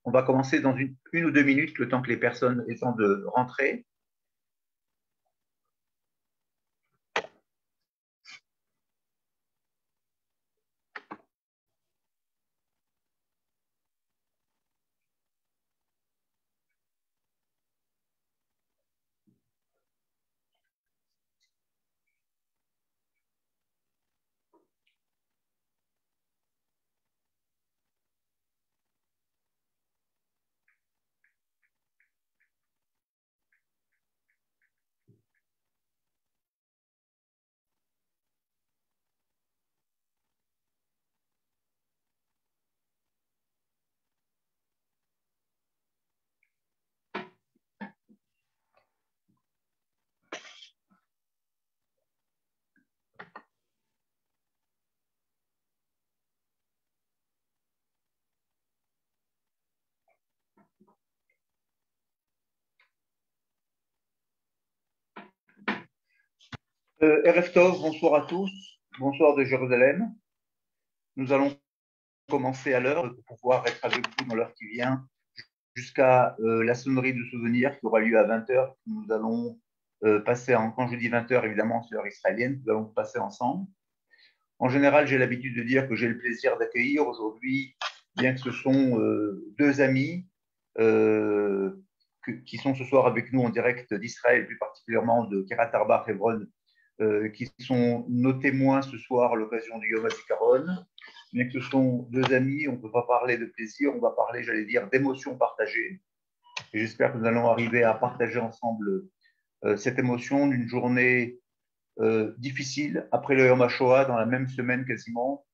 On va commencer dans une ou deux minutes, le temps que les personnes aient le temps de rentrer. Erev Tov, bonsoir à tous, bonsoir de Jérusalem. Nous allons commencer à l'heure pour pouvoir être avec vous dans l'heure qui vient jusqu'à la sonnerie de souvenir qui aura lieu à 20h. Nous allons passer, quand je dis 20h, évidemment, c'est l'heure israélienne, nous allons passer ensemble. En général, j'ai l'habitude de dire que j'ai le plaisir d'accueillir aujourd'hui, bien que ce sont deux amis qui sont ce soir avec nous en direct d'Israël, plus particulièrement de Kiryat Arba, Hebron, qui sont nos témoins ce soir à l'occasion du Yom HaZikaron. Bien que ce sont deux amis, on ne peut pas parler de plaisir, on va parler, j'allais dire, d'émotions partagées. Et j'espère que nous allons arriver à partager ensemble cette émotion d'une journée difficile. Après le Yom HaShoah, dans la même semaine quasiment,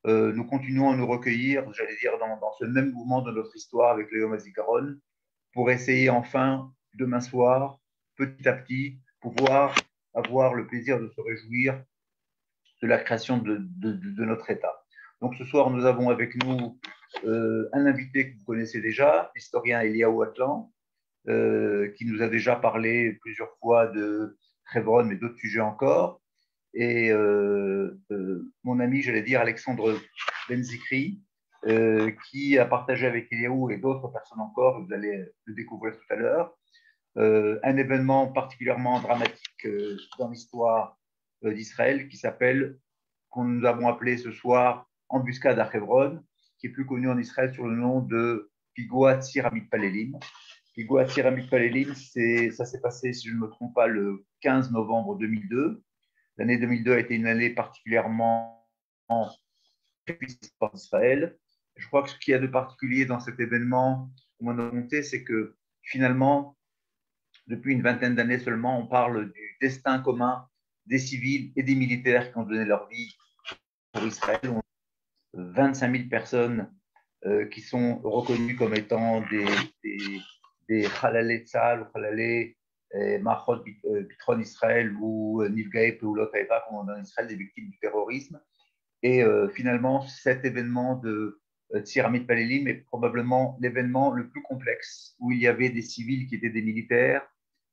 nous continuons à nous recueillir, j'allais dire, dans ce même mouvement de notre histoire avec le Yom HaZikaron, pour essayer enfin, demain soir, petit à petit, pouvoir avoir le plaisir de se réjouir de la création de notre État. Donc ce soir, nous avons avec nous un invité que vous connaissez déjà, l'historien Eliyahu Atlan, qui nous a déjà parlé plusieurs fois de Hebron, mais d'autres sujets encore. Et mon ami, j'allais dire, Alexandre Benzikri, qui a partagé avec Eliyahu et d'autres personnes encore, vous allez le découvrir tout à l'heure, un événement particulièrement dramatique dans l'histoire d'Israël qui s'appelle, qu'on nous avons appelé ce soir, Embuscade à Hebron, qui est plus connu en Israël sur le nom de Pigoua Tzir Hamit-Palelim. Pigoua Tzir Hamit-Palelim, ça s'est passé, si je ne me trompe pas, le 15 novembre 2002. L'année 2002 a été une année particulièrement puissante pour Israël. Je crois que ce qu'il y a de particulier dans cet événement, on a monté, c'est que finalement, depuis une vingtaine d'années seulement, on parle du destin commun des civils et des militaires qui ont donné leur vie pour Israël. 25 000 personnes qui sont reconnues comme étant des Halalei Tzahal ou Halalei Machot Bitron Israël ou Nifgaei Peulot Haïva, comme on dit en Israël, des victimes du terrorisme. Et finalement, cet événement de Tzir Hamit-Palelim est probablement l'événement le plus complexe, où il y avait des civils qui étaient des militaires,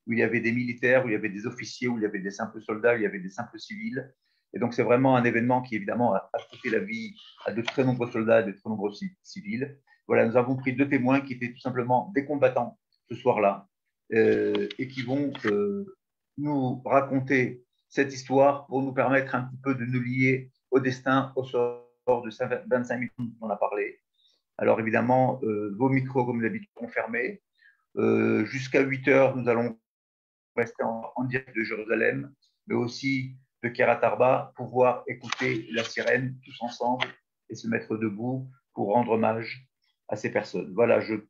où il y avait des militaires, où il y avait des officiers, où il y avait des simples soldats, où il y avait des simples civils. Et donc, c'est vraiment un événement qui, évidemment, a coûté la vie à de très nombreux soldats et de très nombreux civils. Voilà, nous avons pris deux témoins qui étaient tout simplement des combattants ce soir-là et qui vont nous raconter cette histoire pour nous permettre un petit peu de nous lier au destin, au sort de 25 000 dont on a parlé. Alors, évidemment, vos micros, comme d'habitude, sont fermés. Jusqu'à 8 heures, nous allons rester en direct de Jérusalem, mais aussi de Kiryat Arba, pouvoir écouter la sirène tous ensemble et se mettre debout pour rendre hommage à ces personnes. Voilà, je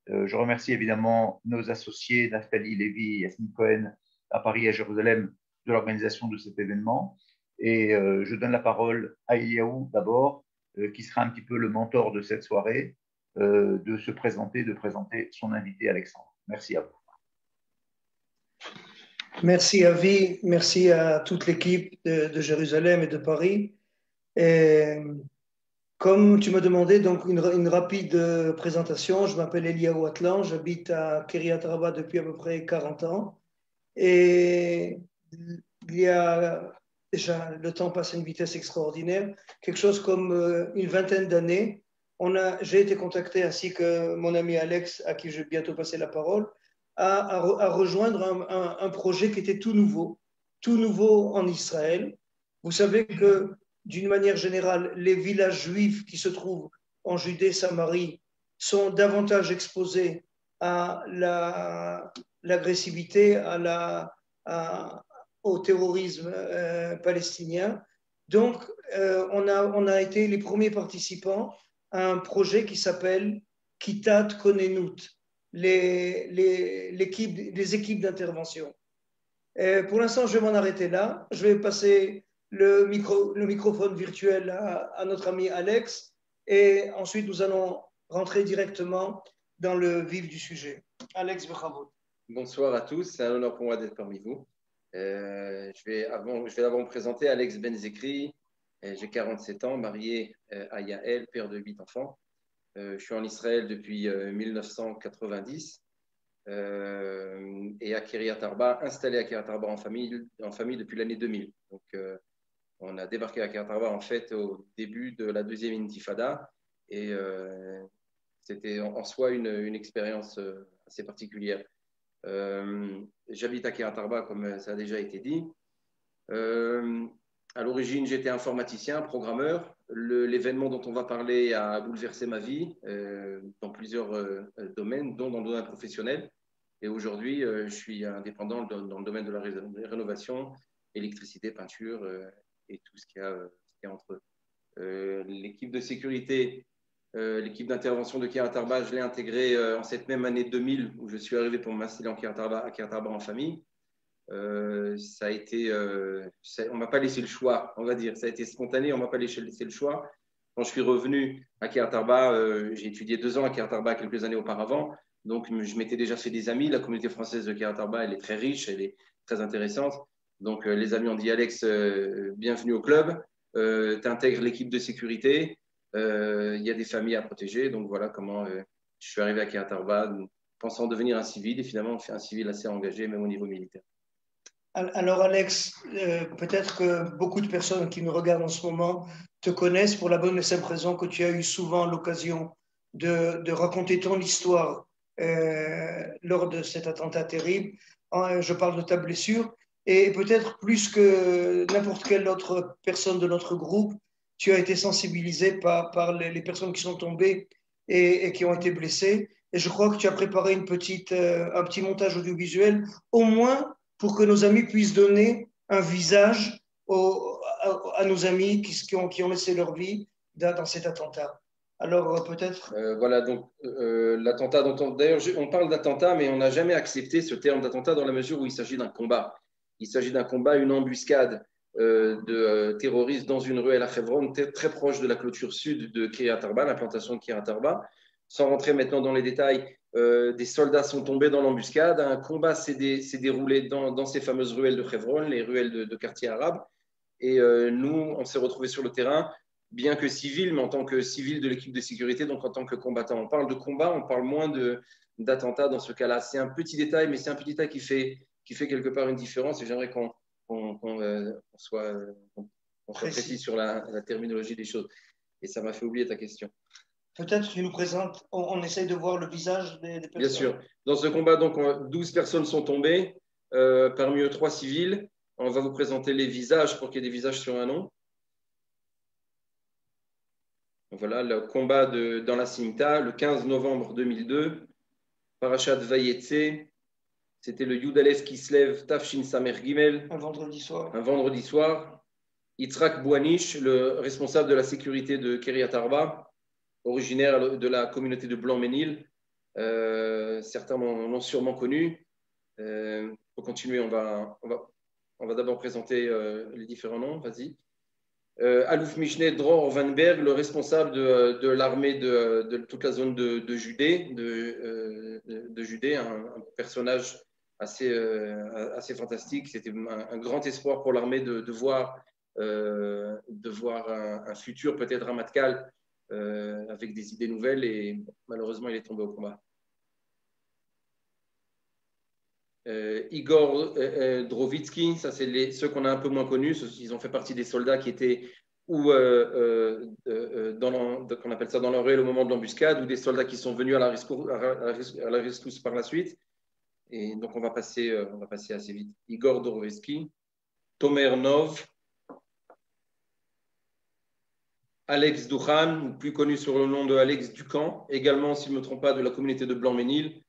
remercie évidemment nos associés, Nathalie Lévy et Yasmine Cohen à Paris et à Jérusalem, de l'organisation de cet événement. Et je donne la parole à Eliyahu d'abord, qui sera un petit peu le mentor de cette soirée, de se présenter, de présenter son invité Alexandre. Merci à vous. Merci Avi, merci à toute l'équipe de Jérusalem et de Paris. Et comme tu m'as demandé, donc une rapide présentation. Je m'appelle Eliyahu Atlan, j'habite à Kiryat Arba depuis à peu près 40 ans. Et il y a déjà, le temps passe à une vitesse extraordinaire. Quelque chose comme une vingtaine d'années, j'ai été contacté, ainsi que mon ami Alex, à qui je vais bientôt passer la parole, à rejoindre un projet qui était tout nouveau en Israël. Vous savez que, d'une manière générale, les villages juifs qui se trouvent en Judée-Samarie sont davantage exposés à l'agressivité, au terrorisme palestinien. Donc, on a été les premiers participants à un projet qui s'appelle Kitat Konenut, les équipes d'intervention. Pour l'instant, je vais m'en arrêter là. Je vais passer le microphone virtuel à notre ami Alex et ensuite nous allons rentrer directement dans le vif du sujet. Alex, bravo. Bonsoir à tous, c'est un honneur pour moi d'être parmi vous. Je vais d'abord me présenter, Alex Benzekri, j'ai 47 ans, marié à Yael, père de 8 enfants. Je suis en Israël depuis 1990 et à Kiryat Arba, installé à Kiryat Arba en famille depuis l'année 2000. Donc, on a débarqué à Kiryat Arba en fait au début de la deuxième intifada et c'était en soi une expérience assez particulière. J'habite à Kiryat Arba, comme ça a déjà été dit. À l'origine, j'étais informaticien, programmeur. L'événement dont on va parler a bouleversé ma vie dans plusieurs domaines, dont dans le domaine professionnel. Et aujourd'hui, je suis indépendant dans le domaine de la rénovation, électricité, peinture et tout ce qu'il y a entre eux. L'équipe de sécurité, l'équipe d'intervention de Kiryat Arba, je l'ai intégrée en cette même année 2000 où je suis arrivé pour m'installer à Kiryat Arba en famille. Ça a été, on m'a pas laissé le choix, on va dire. Ça a été spontané, on m'a pas laissé le choix. Quand je suis revenu à Kiryat Arba, j'ai étudié 2 ans à Kiryat Arba quelques années auparavant. Donc, je m'étais déjà fait des amis. La communauté française de Kiryat Arba, elle est très riche, elle est très intéressante. Donc, les amis ont dit Alex, bienvenue au club. Tu intègres l'équipe de sécurité. Il y a des familles à protéger. Donc, voilà comment je suis arrivé à Kiryat Arba, pensant devenir un civil. Et finalement, on fait un civil assez engagé, même au niveau militaire. Alors Alex, peut-être que beaucoup de personnes qui nous regardent en ce moment te connaissent pour la bonne et simple raison que tu as eu souvent l'occasion de raconter ton histoire lors de cet attentat terrible. Je parle de ta blessure et peut-être plus que n'importe quelle autre personne de notre groupe, tu as été sensibilisé par les personnes qui sont tombées et qui ont été blessées. Et je crois que tu as préparé un petit montage audiovisuel, au moins pour que nos amis puissent donner un visage à nos amis qui ont laissé leur vie dans cet attentat. Alors peut-être… Voilà, donc l'attentat d'ailleurs, on parle d'attentat, mais on n'a jamais accepté ce terme d'attentat dans la mesure où il s'agit d'un combat. Il s'agit d'un combat, une embuscade de terroristes dans une ruelle à Hebron, très proche de la clôture sud de Kiryat Arba, l'implantation de Kiryat Arba. Sans rentrer maintenant dans les détails, des soldats sont tombés dans l'embuscade. Un combat s'est déroulé dans ces fameuses ruelles de Hebron, les ruelles de quartiers arabes. Et nous, on s'est retrouvés sur le terrain, bien que civil, mais en tant que civil de l'équipe de sécurité, donc en tant que combattant. On parle de combat, on parle moins d'attentats dans ce cas-là. C'est un petit détail, mais c'est un petit détail qui fait quelque part une différence. Et j'aimerais qu'on soit précis sur la terminologie des choses. Et ça m'a fait oublier ta question. Peut-être tu nous présentes, on essaye de voir le visage des personnes. Bien sûr. Dans ce combat, donc, 12 personnes sont tombées, parmi eux 3 civils. On va vous présenter les visages pour qu'il y ait des visages sur un nom. Voilà, le combat dans la Simta, le 15 novembre 2002. Parashat Vayetse, c'était le Yud Aleph Kislev Tafshin Samer Gimel. Un vendredi soir. Un vendredi soir. Yitzhak Bouanish, le responsable de la sécurité de Kiryat Arba, originaire de la communauté de Blanc-Ménil. Certains l'ont sûrement connu. Pour continuer, on va d'abord présenter les différents noms. Vas-y. Alouf Mishne Dror Vanberg, le responsable de l'armée de toute la zone de Judée, de Judée, un personnage assez fantastique. C'était un grand espoir pour l'armée de voir un futur peut-être Ramatkal avec des idées nouvelles, et malheureusement il est tombé au combat. Igor Drovitsky, ça c'est ceux qu'on a un peu moins connus. Ils ont fait partie des soldats qui étaient ou qu'on appelle ça dans l'oreille au moment de l'embuscade, ou des soldats qui sont venus à la rescousse par la suite. Et donc, on va passer assez vite. Igor Dorovetsky, Tomer Nov, Alex Dukhan, plus connu sur le nom de Alex Ducamp, également, si je ne me trompe pas, de la communauté de Blanc-Ménil.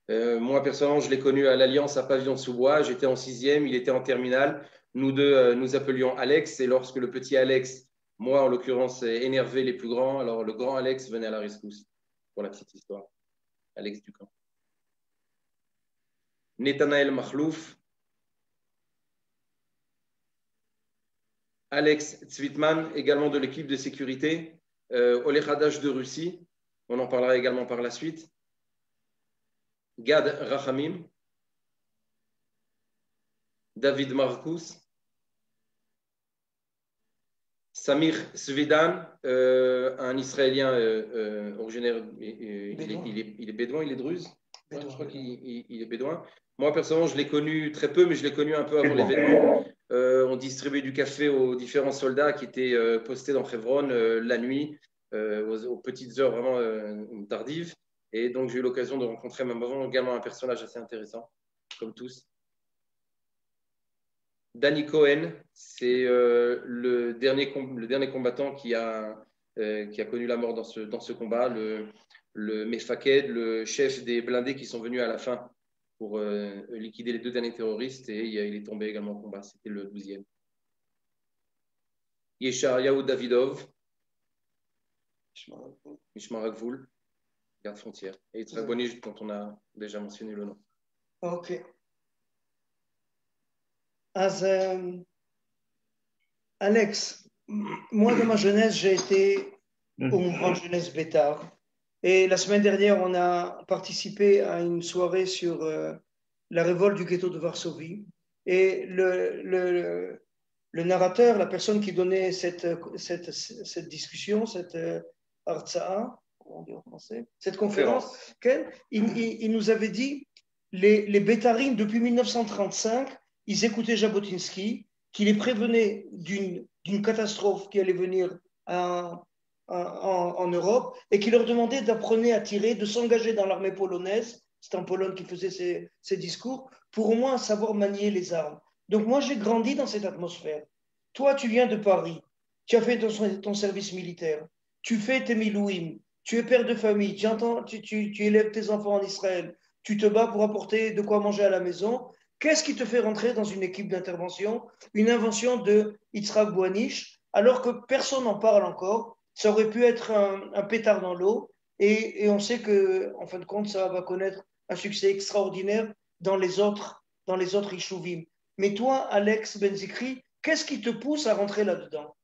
Moi, personnellement, je l'ai connu à l'Alliance à Pavillon-sous-Bois. J'étais en 6e, il était en terminale. Nous deux, nous appelions Alex. Et lorsque le petit Alex, moi en l'occurrence, énervait les plus grands, alors le grand Alex venait à la rescousse, pour la petite histoire. Alex Ducamp. Netanaël Makhlouf, Alex Tzvitman, également de l'équipe de sécurité, Oleg Hadash de Russie, on en parlera également par la suite, Gad Rachamim, David Marcus, Samir Svidan, un Israélien originaire, il est bédouin, il est druze. Ouais, je crois qu'il est bédouin. Moi, personnellement, je l'ai connu très peu, mais je l'ai connu un peu avant l'événement. On distribuait du café aux différents soldats qui étaient postés dans Hebron la nuit, aux petites heures vraiment tardives. Et donc, j'ai eu l'occasion de rencontrer même avant également un personnage assez intéressant, comme tous. Danny Cohen, c'est le dernier combattant qui a connu la mort dans ce combat, le Mefaked, le chef des blindés qui sont venus à la fin pour liquider les 2 derniers terroristes, et il est tombé également au combat. C'était le 12e. Yeshayahu Davidov, Mishmar Agvoul, garde frontière. Et Yitzhak Bonish, dont on a déjà mentionné le nom. Ok. אז, Alex, moi dans ma jeunesse, j'ai été au mouvement jeunesse Bétard. Et la semaine dernière, on a participé à une soirée sur la révolte du ghetto de Varsovie. Et le narrateur, la personne qui donnait cette discussion, cette artsa'a, comment on dit en français, cette conférence, il nous avait dit les Bétarines, depuis 1935, ils écoutaient Jabotinsky, qui les prévenait d'une catastrophe qui allait venir en Europe, et qui leur demandait d'apprendre à tirer, de s'engager dans l'armée polonaise. C'est en Pologne qui faisait ces discours, pour au moins savoir manier les armes. Donc moi, j'ai grandi dans cette atmosphère. Toi, tu viens de Paris, tu as fait ton service militaire, tu fais tes milouim, tu es père de famille, tu élèves tes enfants en Israël, tu te bats pour apporter de quoi manger à la maison. Qu'est-ce qui te fait rentrer dans une équipe d'intervention, une invention de Yitzhak Bouanish, alors que personne n'en parle encore? Ça aurait pu être un pétard dans l'eau, et on sait qu'en fin de compte, ça va connaître un succès extraordinaire dans les autres Ishouvim. Mais toi, Alex Benzikri, qu'est-ce qui te pousse à rentrer là-dedans?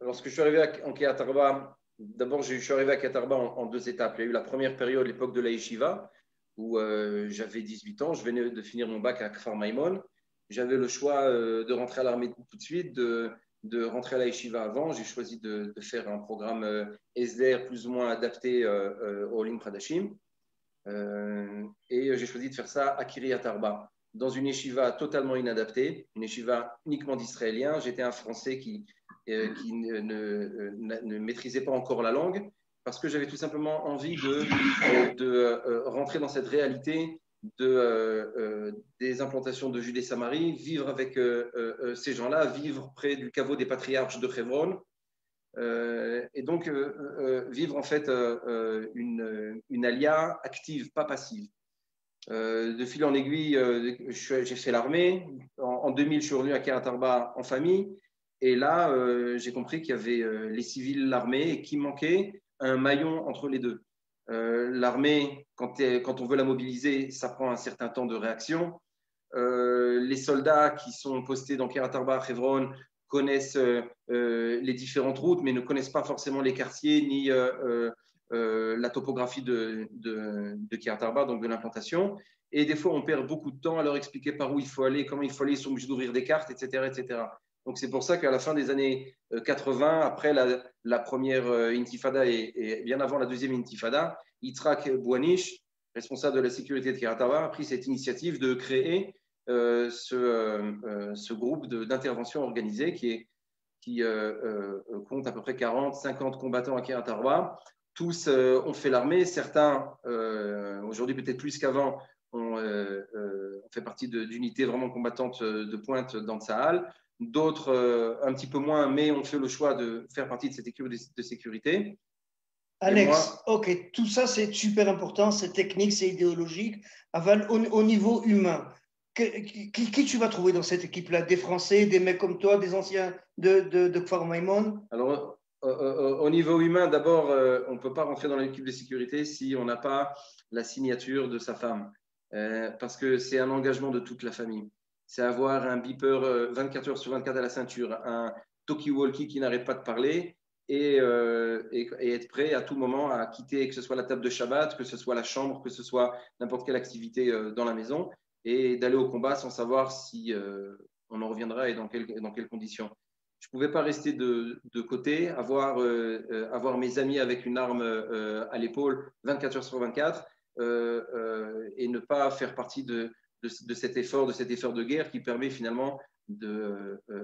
Lorsque je suis arrivé en Kiryat Arba, d'abord, je suis arrivé à Kiryat Arba en 2 étapes. Il y a eu la première période, l'époque de la Yeshiva, où j'avais 18 ans, je venais de finir mon bac à Kfar Maimon. J'avais le choix de rentrer à l'armée tout de suite, de rentrer à la Yeshiva avant. J'ai choisi de faire un programme Esder plus ou moins adapté au Olim Pradashim. Et j'ai choisi de faire ça à Kiryat Arba, dans une Yeshiva totalement inadaptée, une Yeshiva uniquement d'Israéliens. J'étais un Français qui ne maîtrisait pas encore la langue, parce que j'avais tout simplement envie de rentrer dans cette réalité des implantations de Judée-Samarie, vivre avec ces gens-là, vivre près du caveau des patriarches de Hebron, et donc vivre en fait une alia active, pas passive. De fil en aiguille, j'ai fait l'armée. En 2000, je suis revenu à Kiryat Arba en famille. Et là, j'ai compris qu'il y avait les civils, l'armée, et qu'il manquait un maillon entre les deux. L'armée, quand on veut la mobiliser, ça prend un certain temps de réaction. Les soldats qui sont postés dans Kiryat Arba, Hebron, connaissent les différentes routes, mais ne connaissent pas forcément les quartiers ni la topographie de Kiryat Arba, donc de l'implantation. Et des fois, on perd beaucoup de temps à leur expliquer par où il faut aller, comment il faut aller, ils sont obligés d'ouvrir des cartes, etc., etc. Donc, c'est pour ça qu'à la fin des années 80, après la première intifada et bien avant la deuxième intifada, Yitzhak Bouanish, responsable de la sécurité de Kiryat Arba, a pris cette initiative de créer ce groupe d'intervention organisée qui compte à peu près 40-50 combattants à Kiryat Arba. Tous ont fait l'armée. Certains, aujourd'hui peut-être plus qu'avant, ont fait partie d'unités vraiment combattantes de pointe dans Tsahal. D'autres, un petit peu moins, mais ont fait le choix de faire partie de cette équipe de sécurité. Alex, ok, tout ça c'est super important, c'est technique, c'est idéologique. Au niveau humain, qui tu vas trouver dans cette équipe-là? Des Français, des mecs comme toi, des anciens de Kfar Maïmon? Alors, au niveau humain, d'abord, on ne peut pas rentrer dans l'équipe de sécurité si on n'a pas la signature de sa femme. Parce que c'est un engagement de toute la famille. C'est avoir un beeper 24 heures sur 24 à la ceinture, un talkie-walkie qui n'arrête pas de parler et être prêt à tout moment à quitter, que ce soit la table de Shabbat, que ce soit la chambre, que ce soit n'importe quelle activité dans la maison, et d'aller au combat sans savoir si on en reviendra et dans quelles conditions. Je ne pouvais pas rester de côté, avoir mes amis avec une arme à l'épaule 24 heures sur 24 et ne pas faire partie de cet effort de guerre qui permet finalement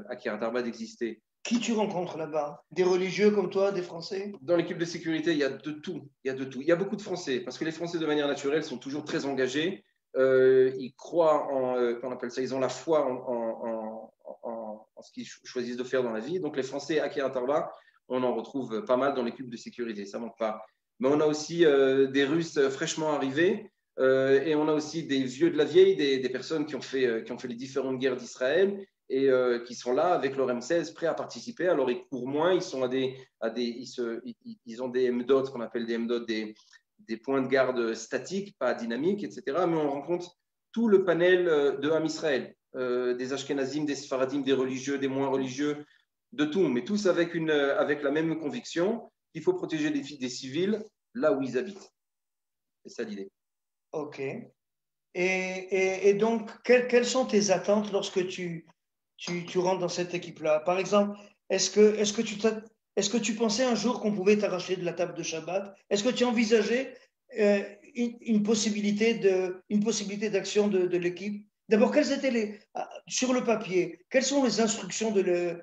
à Kiryat Arba d'exister. Qui tu rencontres là-bas? Des religieux comme toi, des Français? Dans l'équipe de sécurité, il y a de tout. Il y a beaucoup de Français, parce que les Français, de manière naturelle, sont toujours très engagés. Ils croient on appelle ça, ils ont la foi en ce qu'ils choisissent de faire dans la vie. Donc, les Français à Kiryat Arba, on en retrouve pas mal dans l'équipe de sécurité, ça ne manque pas. Mais on a aussi des Russes fraîchement arrivés et on a aussi des vieux de la vieille, des personnes qui ont fait les différentes guerres d'Israël et qui sont là avec leur M16 prêts à participer. Alors, ils courent moins, ils ont des MDOT, qu'on appelle des MDOT, des points de garde statiques, pas dynamiques, etc. Mais on rencontre tout le panel de Ham Israël, des Ashkenazim, des Sfaradim, des religieux, des moins religieux, de tout, mais tous avec la même conviction qu'il faut protéger des civils là où ils habitent. C'est ça l'idée. Ok. Et donc, quelles sont tes attentes lorsque tu rentres dans cette équipe-là? Par exemple, est-ce que tu pensais un jour qu'on pouvait t'arracher de la table de Shabbat? Est-ce que tu envisageais une possibilité d'action de l'équipe? D'abord, sur le papier, quelles sont les instructions de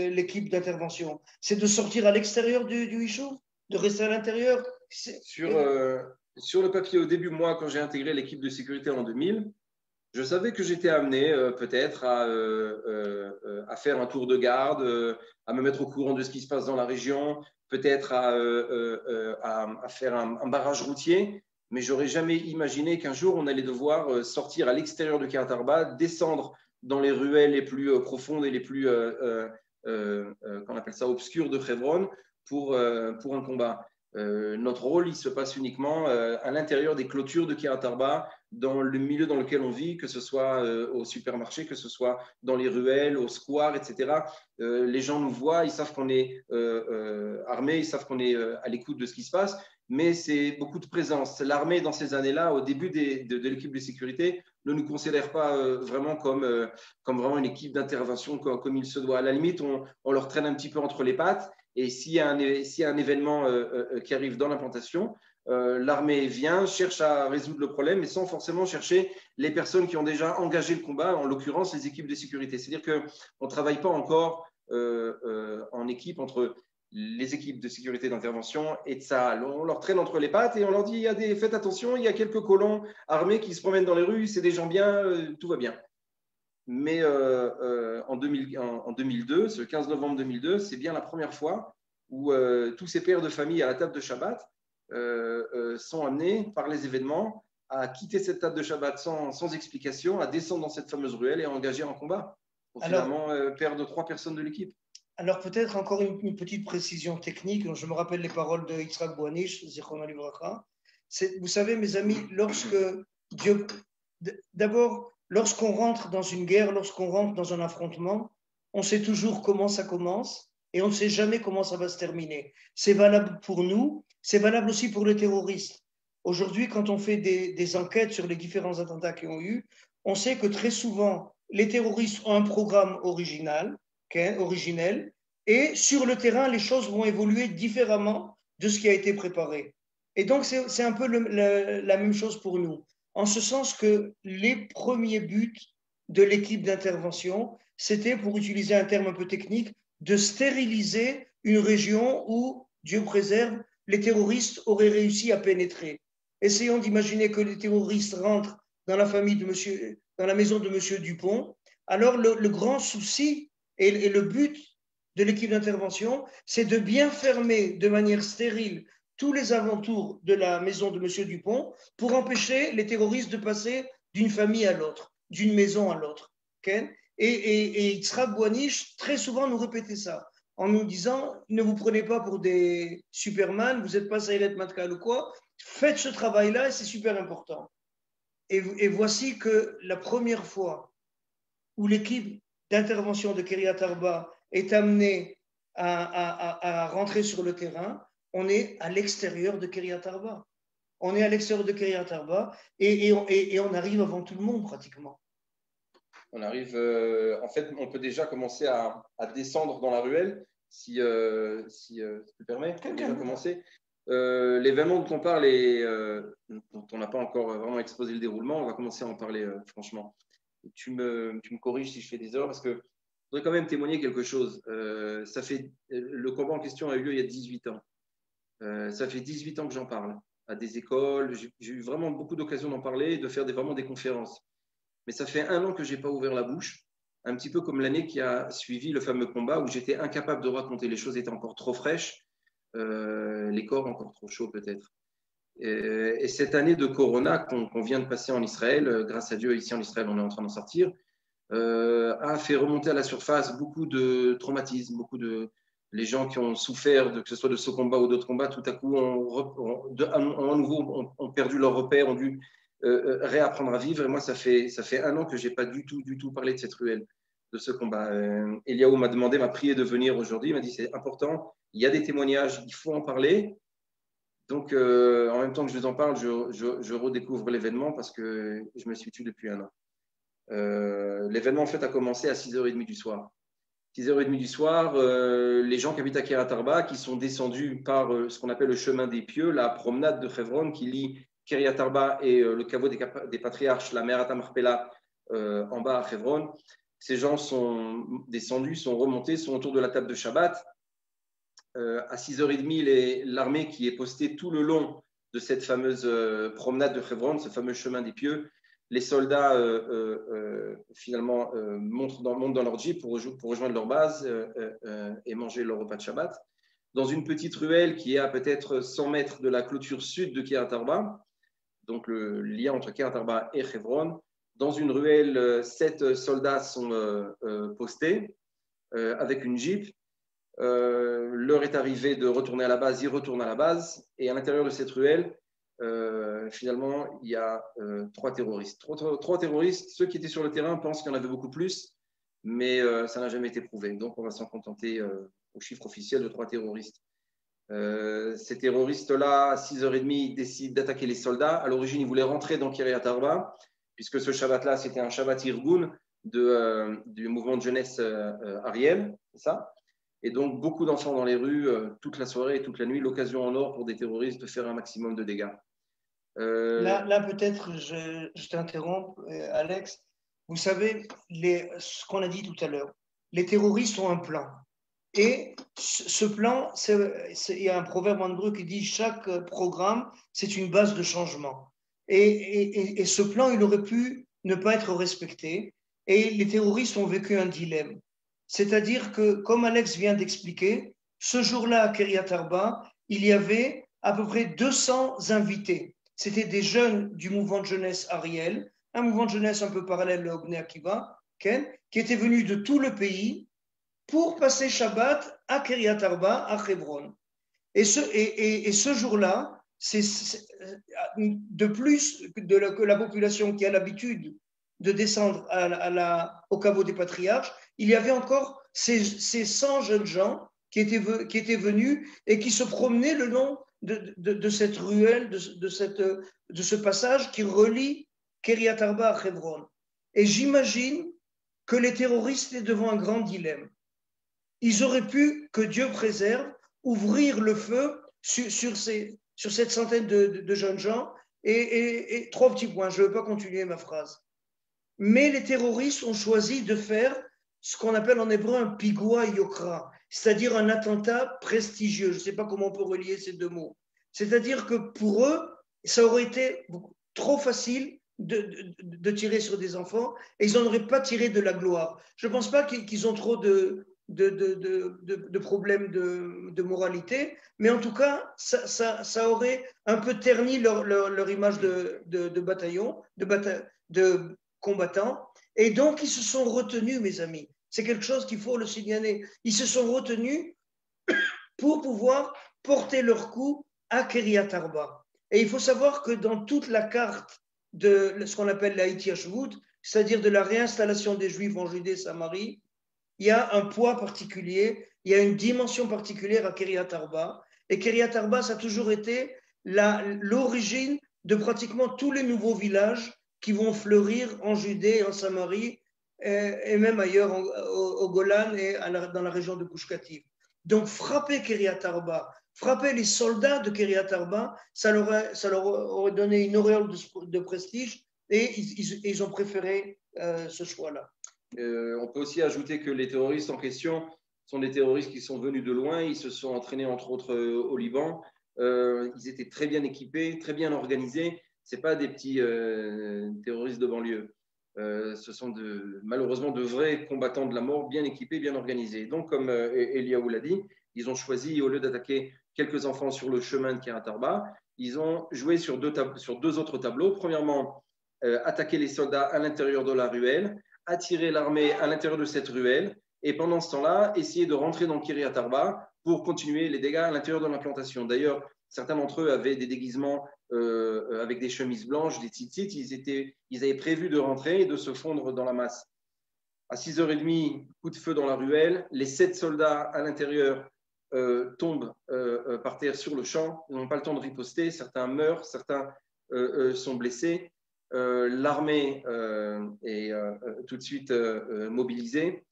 l'équipe d'intervention? C'est de sortir à l'extérieur du Ishour? De rester à l'intérieur? Sur le papier, au début, moi, quand j'ai intégré l'équipe de sécurité en 2000, je savais que j'étais amené peut-être à faire un tour de garde, à me mettre au courant de ce qui se passe dans la région, peut-être à faire un barrage routier, mais j'aurais jamais imaginé qu'un jour on allait devoir sortir à l'extérieur de Kiryat Arba, descendre dans les ruelles les plus profondes et les plus qu'on appelle ça obscures de Hebron pour un combat. Notre rôle, il se passe uniquement à l'intérieur des clôtures de Kiryat Arba, dans le milieu dans lequel on vit, que ce soit au supermarché, que ce soit dans les ruelles, au square, etc. Les gens nous voient, ils savent qu'on est armés, ils savent qu'on est à l'écoute de ce qui se passe, mais c'est beaucoup de présence. L'armée, dans ces années-là, au début de l'équipe de sécurité, ne nous considère pas vraiment comme vraiment une équipe d'intervention comme il se doit. À la limite, on leur traîne un petit peu entre les pattes. Et s'il y a un événement qui arrive dans l'implantation, l'armée vient, cherche à résoudre le problème, mais sans forcément chercher les personnes qui ont déjà engagé le combat, en l'occurrence les équipes de sécurité. C'est-à-dire qu'on ne travaille pas encore en équipe entre les équipes de sécurité d'intervention et de Tsahal. On leur traîne entre les pattes et on leur dit faites attention, il y a quelques colons armés qui se promènent dans les rues, c'est des gens bien, tout va bien. Mais en 2002, ce 15 novembre 2002, c'est bien la première fois où tous ces pères de famille à la table de Shabbat sont amenés par les événements à quitter cette table de Shabbat sans explication, à descendre dans cette fameuse ruelle et à engager un combat pour finalement perdre 3 personnes de l'équipe. Alors peut-être encore une petite précision technique. Je me rappelle les paroles de Yitzhak Bouanish, Zichron Livracha. Vous savez, mes amis, d'abord, lorsqu'on rentre dans une guerre, lorsqu'on rentre dans un affrontement, on sait toujours comment ça commence et on ne sait jamais comment ça va se terminer. C'est valable pour nous, c'est valable aussi pour les terroristes. Aujourd'hui, quand on fait des enquêtes sur les différents attentats qui ont eu, on sait que très souvent, les terroristes ont un programme originel, et sur le terrain, les choses vont évoluer différemment de ce qui a été préparé. Et donc, c'est un peu la même chose pour nous. en ce sens que les premiers buts de l'équipe d'intervention, c'était, pour utiliser un terme un peu technique, de stériliser une région où, Dieu préserve, les terroristes auraient réussi à pénétrer. Essayons d'imaginer que les terroristes rentrent dans dans la maison de M. Dupont. Alors, le grand souci et le but de l'équipe d'intervention, c'est de bien fermer de manière stérile tous les alentours de la maison de M. Dupont pour empêcher les terroristes de passer d'une famille à l'autre, d'une maison à l'autre. Okay? Et Yitzhak Bouanish, très souvent, nous répétait ça, en nous disant, ne vous prenez pas pour des Superman, vous n'êtes pas Sayret Matkal ou quoi, faites ce travail-là et c'est super important. Et voici que la première fois où l'équipe d'intervention de Kiryat Arba est amenée à rentrer sur le terrain, on est à l'extérieur de Kiryat Arba. On est à l'extérieur de Kiryat Arba et on arrive avant tout le monde pratiquement. On arrive, en fait, on peut déjà commencer à descendre dans la ruelle, si tu me permets. On peut déjà commencer. L'événement dont on parle et dont on n'a pas encore vraiment exposé le déroulement, on va commencer à en parler franchement. Tu me corriges si je fais des erreurs parce que je voudrais quand même témoigner quelque chose. Le combat en question a eu lieu il y a 18 ans. Ça fait 18 ans que j'en parle à des écoles. J'ai eu vraiment beaucoup d'occasions d'en parler et de faire vraiment des conférences. Mais ça fait 1 an que je n'ai pas ouvert la bouche, un petit peu comme l'année qui a suivi le fameux combat où j'étais incapable de raconter. Les choses étaient encore trop fraîches, les corps encore trop chauds peut-être. Et cette année de Corona qu'on vient de passer en Israël, grâce à Dieu, ici en Israël, on est en train d'en sortir, a fait remonter à la surface beaucoup de traumatismes, les gens qui ont souffert, que ce soit de ce combat ou d'autres combats, tout à coup, à nouveau, ont perdu leur repère, ont dû réapprendre à vivre. Et moi, ça fait 1 an que je n'ai pas du tout parlé de cette ruelle, de ce combat. Eliaou m'a prié de venir aujourd'hui. Il m'a dit c'est important, il y a des témoignages, il faut en parler. Donc, en même temps que je vous en parle, je redécouvre l'événement parce que je me suis tué depuis 1 an. L'événement, en fait, a commencé à 6h30 du soir. 6h30 du soir, les gens qui habitent à Kiryat Arba, qui sont descendus par ce qu'on appelle le chemin des pieux, la promenade de Hebron qui lie Kiryat Arba et le caveau des patriarches, la mer Marpella, en bas à Hebron. Ces gens sont descendus, sont remontés, sont autour de la table de Shabbat. À 6h30, l'armée qui est postée tout le long de cette fameuse promenade de Hebron, ce fameux chemin des pieux, les soldats finalement montent dans leur jeep pour rejoindre leur base et manger leur repas de Shabbat. Dans une petite ruelle qui est à peut-être 100 mètres de la clôture sud de Kiryat Arba, donc le lien entre Kiryat Arba et Hebron, dans une ruelle, 7 soldats sont postés avec une jeep. L'heure est arrivée de retourner à la base, ils retournent à la base et à l'intérieur de cette ruelle, finalement, il y a 3 terroristes. 3 terroristes, ceux qui étaient sur le terrain pensent qu'il y en avait beaucoup plus, mais ça n'a jamais été prouvé. Donc, on va s'en contenter au chiffre officiel de 3 terroristes. Ces terroristes-là, à 6h30, décident d'attaquer les soldats. À l'origine, ils voulaient rentrer dans Kiryat Arba, puisque ce Shabbat-là, c'était un Shabbat Irgun du mouvement de jeunesse Ariel, c'est ça. Et donc, beaucoup d'enfants dans les rues, toute la soirée et toute la nuit, l'occasion en or pour des terroristes de faire un maximum de dégâts. Là peut-être, je t'interromps, Alex. Vous savez, ce qu'on a dit tout à l'heure, les terroristes ont un plan. Et ce plan, il y a un proverbe en hébreu qui dit « chaque programme, c'est une base de changement ». Et ce plan, il aurait pu ne pas être respecté. Et les terroristes ont vécu un dilemme. C'est-à-dire que, comme Alex vient d'expliquer, ce jour-là à Kiryat Arba, il y avait à peu près 200 invités. C'était des jeunes du mouvement de jeunesse Ariel, un mouvement de jeunesse un peu parallèle au Bnei Akiva, qui étaient venus de tout le pays pour passer Shabbat à Kiryat Arba, à Hebron. Et ce jour-là, de plus que la population qui a l'habitude de descendre au caveau des patriarches, il y avait encore ces 100 jeunes gens qui étaient venus et qui se promenaient le long de cette ruelle, de ce passage qui relie Kiryat Arba à Hebron. Et j'imagine que les terroristes étaient devant un grand dilemme. Ils auraient pu, que Dieu préserve, ouvrir le feu sur cette centaine de jeunes gens Et 3 petits points, je ne veux pas continuer ma phrase. Mais les terroristes ont choisi de faire ce qu'on appelle en hébreu un pigoua yokra, c'est-à-dire un attentat prestigieux. Je ne sais pas comment on peut relier ces deux mots. C'est-à-dire que pour eux, ça aurait été trop facile de tirer sur des enfants et ils n'auraient pas tiré de la gloire. Je ne pense pas qu'ils ont trop de problèmes de moralité, mais en tout cas, ça aurait un peu terni leur image de bataillon, de combattants. Et donc, ils se sont retenus, mes amis. C'est quelque chose qu'il faut le signaler. Ils se sont retenus pour pouvoir porter leur coup à Kiryat Arba. Et il faut savoir que dans toute la carte de ce qu'on appelle la Hitiyashvut, c'est-à-dire de la réinstallation des Juifs en Judée et Samarie, il y a un poids particulier, il y a une dimension particulière à Kiryat Arba. Et Kiryat Arba, ça a toujours été l'origine de pratiquement tous les nouveaux villages qui vont fleurir en Judée, en Samarie, et même ailleurs au Golan et dans la région de Gush Katif. Donc frapper Kiryat Arba, frapper les soldats de Kiryat Arba, ça leur aurait donné une auréole de prestige et ils ont préféré ce choix-là. On peut aussi ajouter que les terroristes en question sont des terroristes qui sont venus de loin. Ils se sont entraînés entre autres au Liban. Ils étaient très bien équipés, très bien organisés. Ce n'est pas des petits terroristes de banlieue. Ce sont malheureusement de vrais combattants de la mort, bien équipés, bien organisés. Donc, comme Eliaou l'a dit, ils ont choisi, au lieu d'attaquer quelques enfants sur le chemin de Kiryat Arba, ils ont joué sur deux autres tableaux. Premièrement, attaquer les soldats à l'intérieur de la ruelle, attirer l'armée à l'intérieur de cette ruelle, et pendant ce temps-là, essayer de rentrer dans Kiryat Arba pour continuer les dégâts à l'intérieur de l'implantation. D'ailleurs, certains d'entre eux avaient des déguisements avec des chemises blanches, des tzitzit. Ils avaient prévu de rentrer et de se fondre dans la masse. À 6h30, coup de feu dans la ruelle. Les 7 soldats à l'intérieur tombent par terre sur le champ. Ils n'ont pas le temps de riposter. Certains meurent, certains sont blessés. L'armée est tout de suite mobilisée.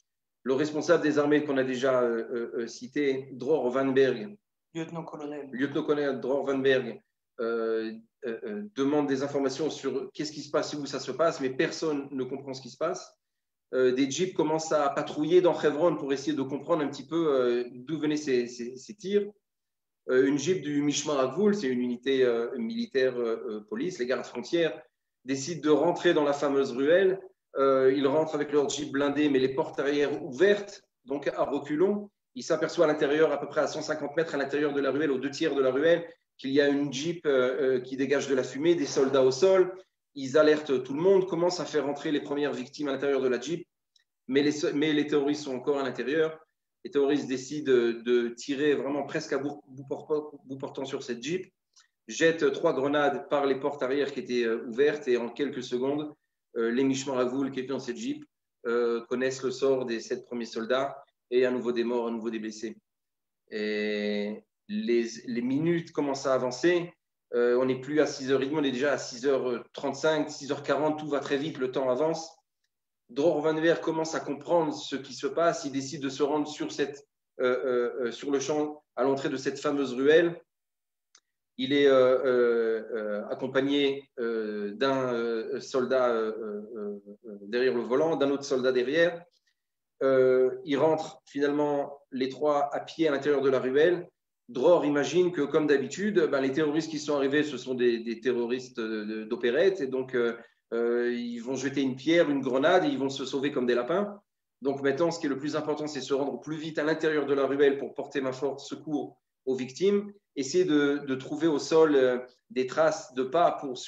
Le responsable des armées qu'on a déjà cité, Dror Van Berg, lieutenant-colonel Dror Van Berg, demande des informations sur qu'est-ce qui se passe et où ça se passe, mais personne ne comprend ce qui se passe. Des jeeps commencent à patrouiller dans Hebron pour essayer de comprendre un petit peu d'où venaient ces tirs. Une jeep du Mishmar HaGvul, c'est une unité militaire police, les gardes frontières, décident de rentrer dans la fameuse ruelle. Ils rentrent avec leur jeep blindé, mais les portes arrière ouvertes, donc à reculons. Ils s'aperçoivent à l'intérieur, à peu près à 150 mètres à l'intérieur de la ruelle, aux 2/3 de la ruelle, qu'il y a une jeep qui dégage de la fumée, des soldats au sol. Ils alertent tout le monde, commencent à faire rentrer les premières victimes à l'intérieur de la jeep, mais les terroristes sont encore à l'intérieur. Les terroristes décident de tirer vraiment presque à bout portant sur cette jeep, jettent 3 grenades par les portes arrière qui étaient ouvertes, et en quelques secondes, les Mishmar HaGvul qui étaient dans cette jeep connaissent le sort des 7 premiers soldats, et à nouveau des morts, à nouveau des blessés. Et les minutes commencent à avancer. On n'est plus à 6h30, on est déjà à 6h35, 6h40, tout va très vite, le temps avance. Dror Van Berg commence à comprendre ce qui se passe. Il décide de se rendre sur le champ à l'entrée de cette fameuse ruelle. Il est accompagné d'un soldat derrière le volant, d'un autre soldat derrière. Ils rentrent finalement les 3 à pied à l'intérieur de la ruelle. Dror imagine que, comme d'habitude, les terroristes qui sont arrivés, ce sont des terroristes d'opérette, et donc ils vont jeter une pierre, une grenade, et ils vont se sauver comme des lapins. Donc maintenant, ce qui est le plus important, c'est se rendre au plus vite à l'intérieur de la ruelle pour porter main forte secours aux victimes, essayer de trouver au sol des traces de pas pour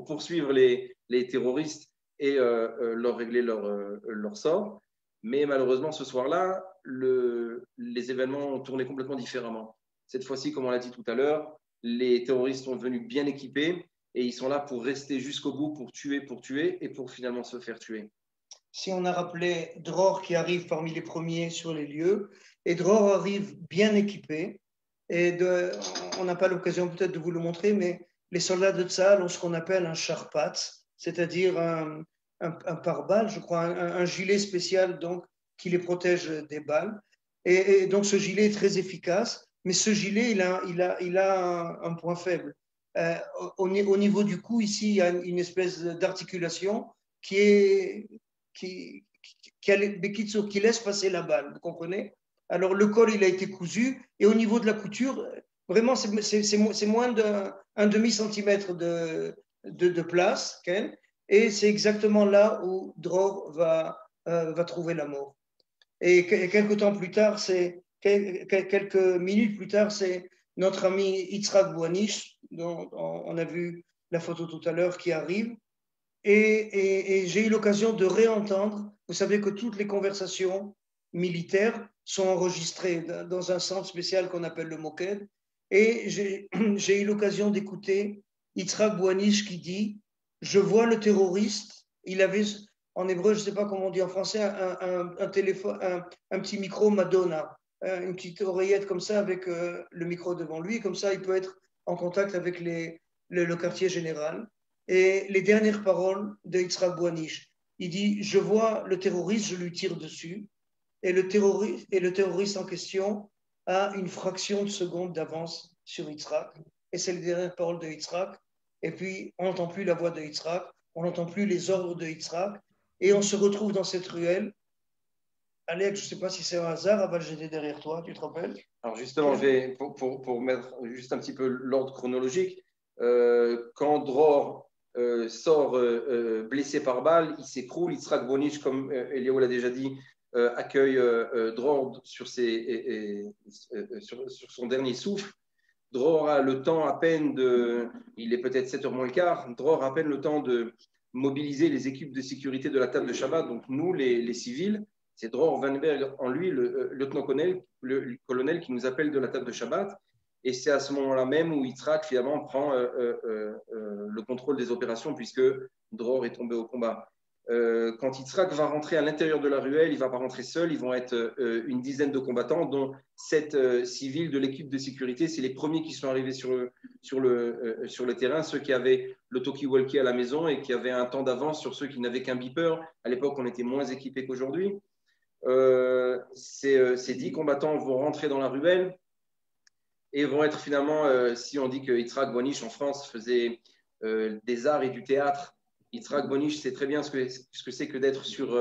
poursuivre les terroristes et leur régler leur sort. Mais malheureusement, ce soir-là, les événements ont tourné complètement différemment. Cette fois-ci, comme on l'a dit tout à l'heure, les terroristes sont venus bien équipés et ils sont là pour rester jusqu'au bout, pour tuer et pour finalement se faire tuer. Si on a rappelé Dror qui arrive parmi les premiers sur les lieux, et Dror arrive bien équipé, et on n'a pas l'occasion peut-être de vous le montrer, mais les soldats de Tzahal ont ce qu'on appelle un charpat, c'est-à-dire un pare-balles, je crois, un gilet spécial donc, qui les protège des balles. Et donc ce gilet est très efficace, mais ce gilet, il a un point faible. au niveau du cou, ici, il y a une espèce d'articulation qui laisse passer la balle, vous comprenez? Alors, le col, il a été cousu, et au niveau de la couture, vraiment, c'est moins d'un demi-centimètre de place, okay? Et c'est exactement là où Dror va trouver la mort. Et quelques temps plus tard, quelques minutes plus tard, c'est notre ami Yitzhak Bouanish, dont on a vu la photo tout à l'heure, qui arrive. Et j'ai eu l'occasion de réentendre. Vous savez que toutes les conversations militaires sont enregistrées dans un centre spécial qu'on appelle le Moked. Et j'ai eu l'occasion d'écouter Yitzhak Bouanish qui dit « Je vois le terroriste ». Il avait, en hébreu, je ne sais pas comment on dit en français, un téléphone, un petit micro Madonna, une petite oreillette comme ça avec le micro devant lui. Comme ça, il peut être en contact avec le quartier général. Et les dernières paroles de Yitzhak Bouanish, il dit « Je vois le terroriste, je lui tire dessus ». Et le terroriste en question a une fraction de seconde d'avance sur Yitzhak. Et c'est les dernières paroles de Yitzhak. Et puis, on n'entend plus la voix de Yitzhak, on n'entend plus les ordres de Yitzhak. Et on se retrouve dans cette ruelle. Alex, je ne sais pas si c'est un hasard, Aval, j'étais derrière toi, tu te rappelles? Alors justement, pour mettre juste un petit peu l'ordre chronologique, quand Dror sort blessé par balle, il s'écroule. Yitzhak Bouanish, comme Eliaou l'a déjà dit, accueille Dror sur son dernier souffle. Dror a le temps à peine il est peut-être 7h moins le quart, Dror a à peine le temps de mobiliser les équipes de sécurité de la table de Shabbat, donc nous, les civils. C'est Dror Weinberg en lui, le lieutenant-colonel, le colonel qui nous appelle de la table de Shabbat. Et c'est à ce moment-là même où Yitzhak finalement prend le contrôle des opérations puisque Dror est tombé au combat. Quand Yitzhak va rentrer à l'intérieur de la ruelle, il ne va pas rentrer seul, ils vont être une dizaine de combattants, dont 7 civils de l'équipe de sécurité. C'est les premiers qui sont arrivés sur le terrain, ceux qui avaient le talkie-walkie à la maison et qui avaient un temps d'avance sur ceux qui n'avaient qu'un beeper. À l'époque, on était moins équipés qu'aujourd'hui. Ces 10 combattants vont rentrer dans la ruelle et vont être finalement, si on dit que Yitzhak Bouanish en France faisait des arts et du théâtre, Yitzhak Bouanish sait très bien ce que c'est que d'être sur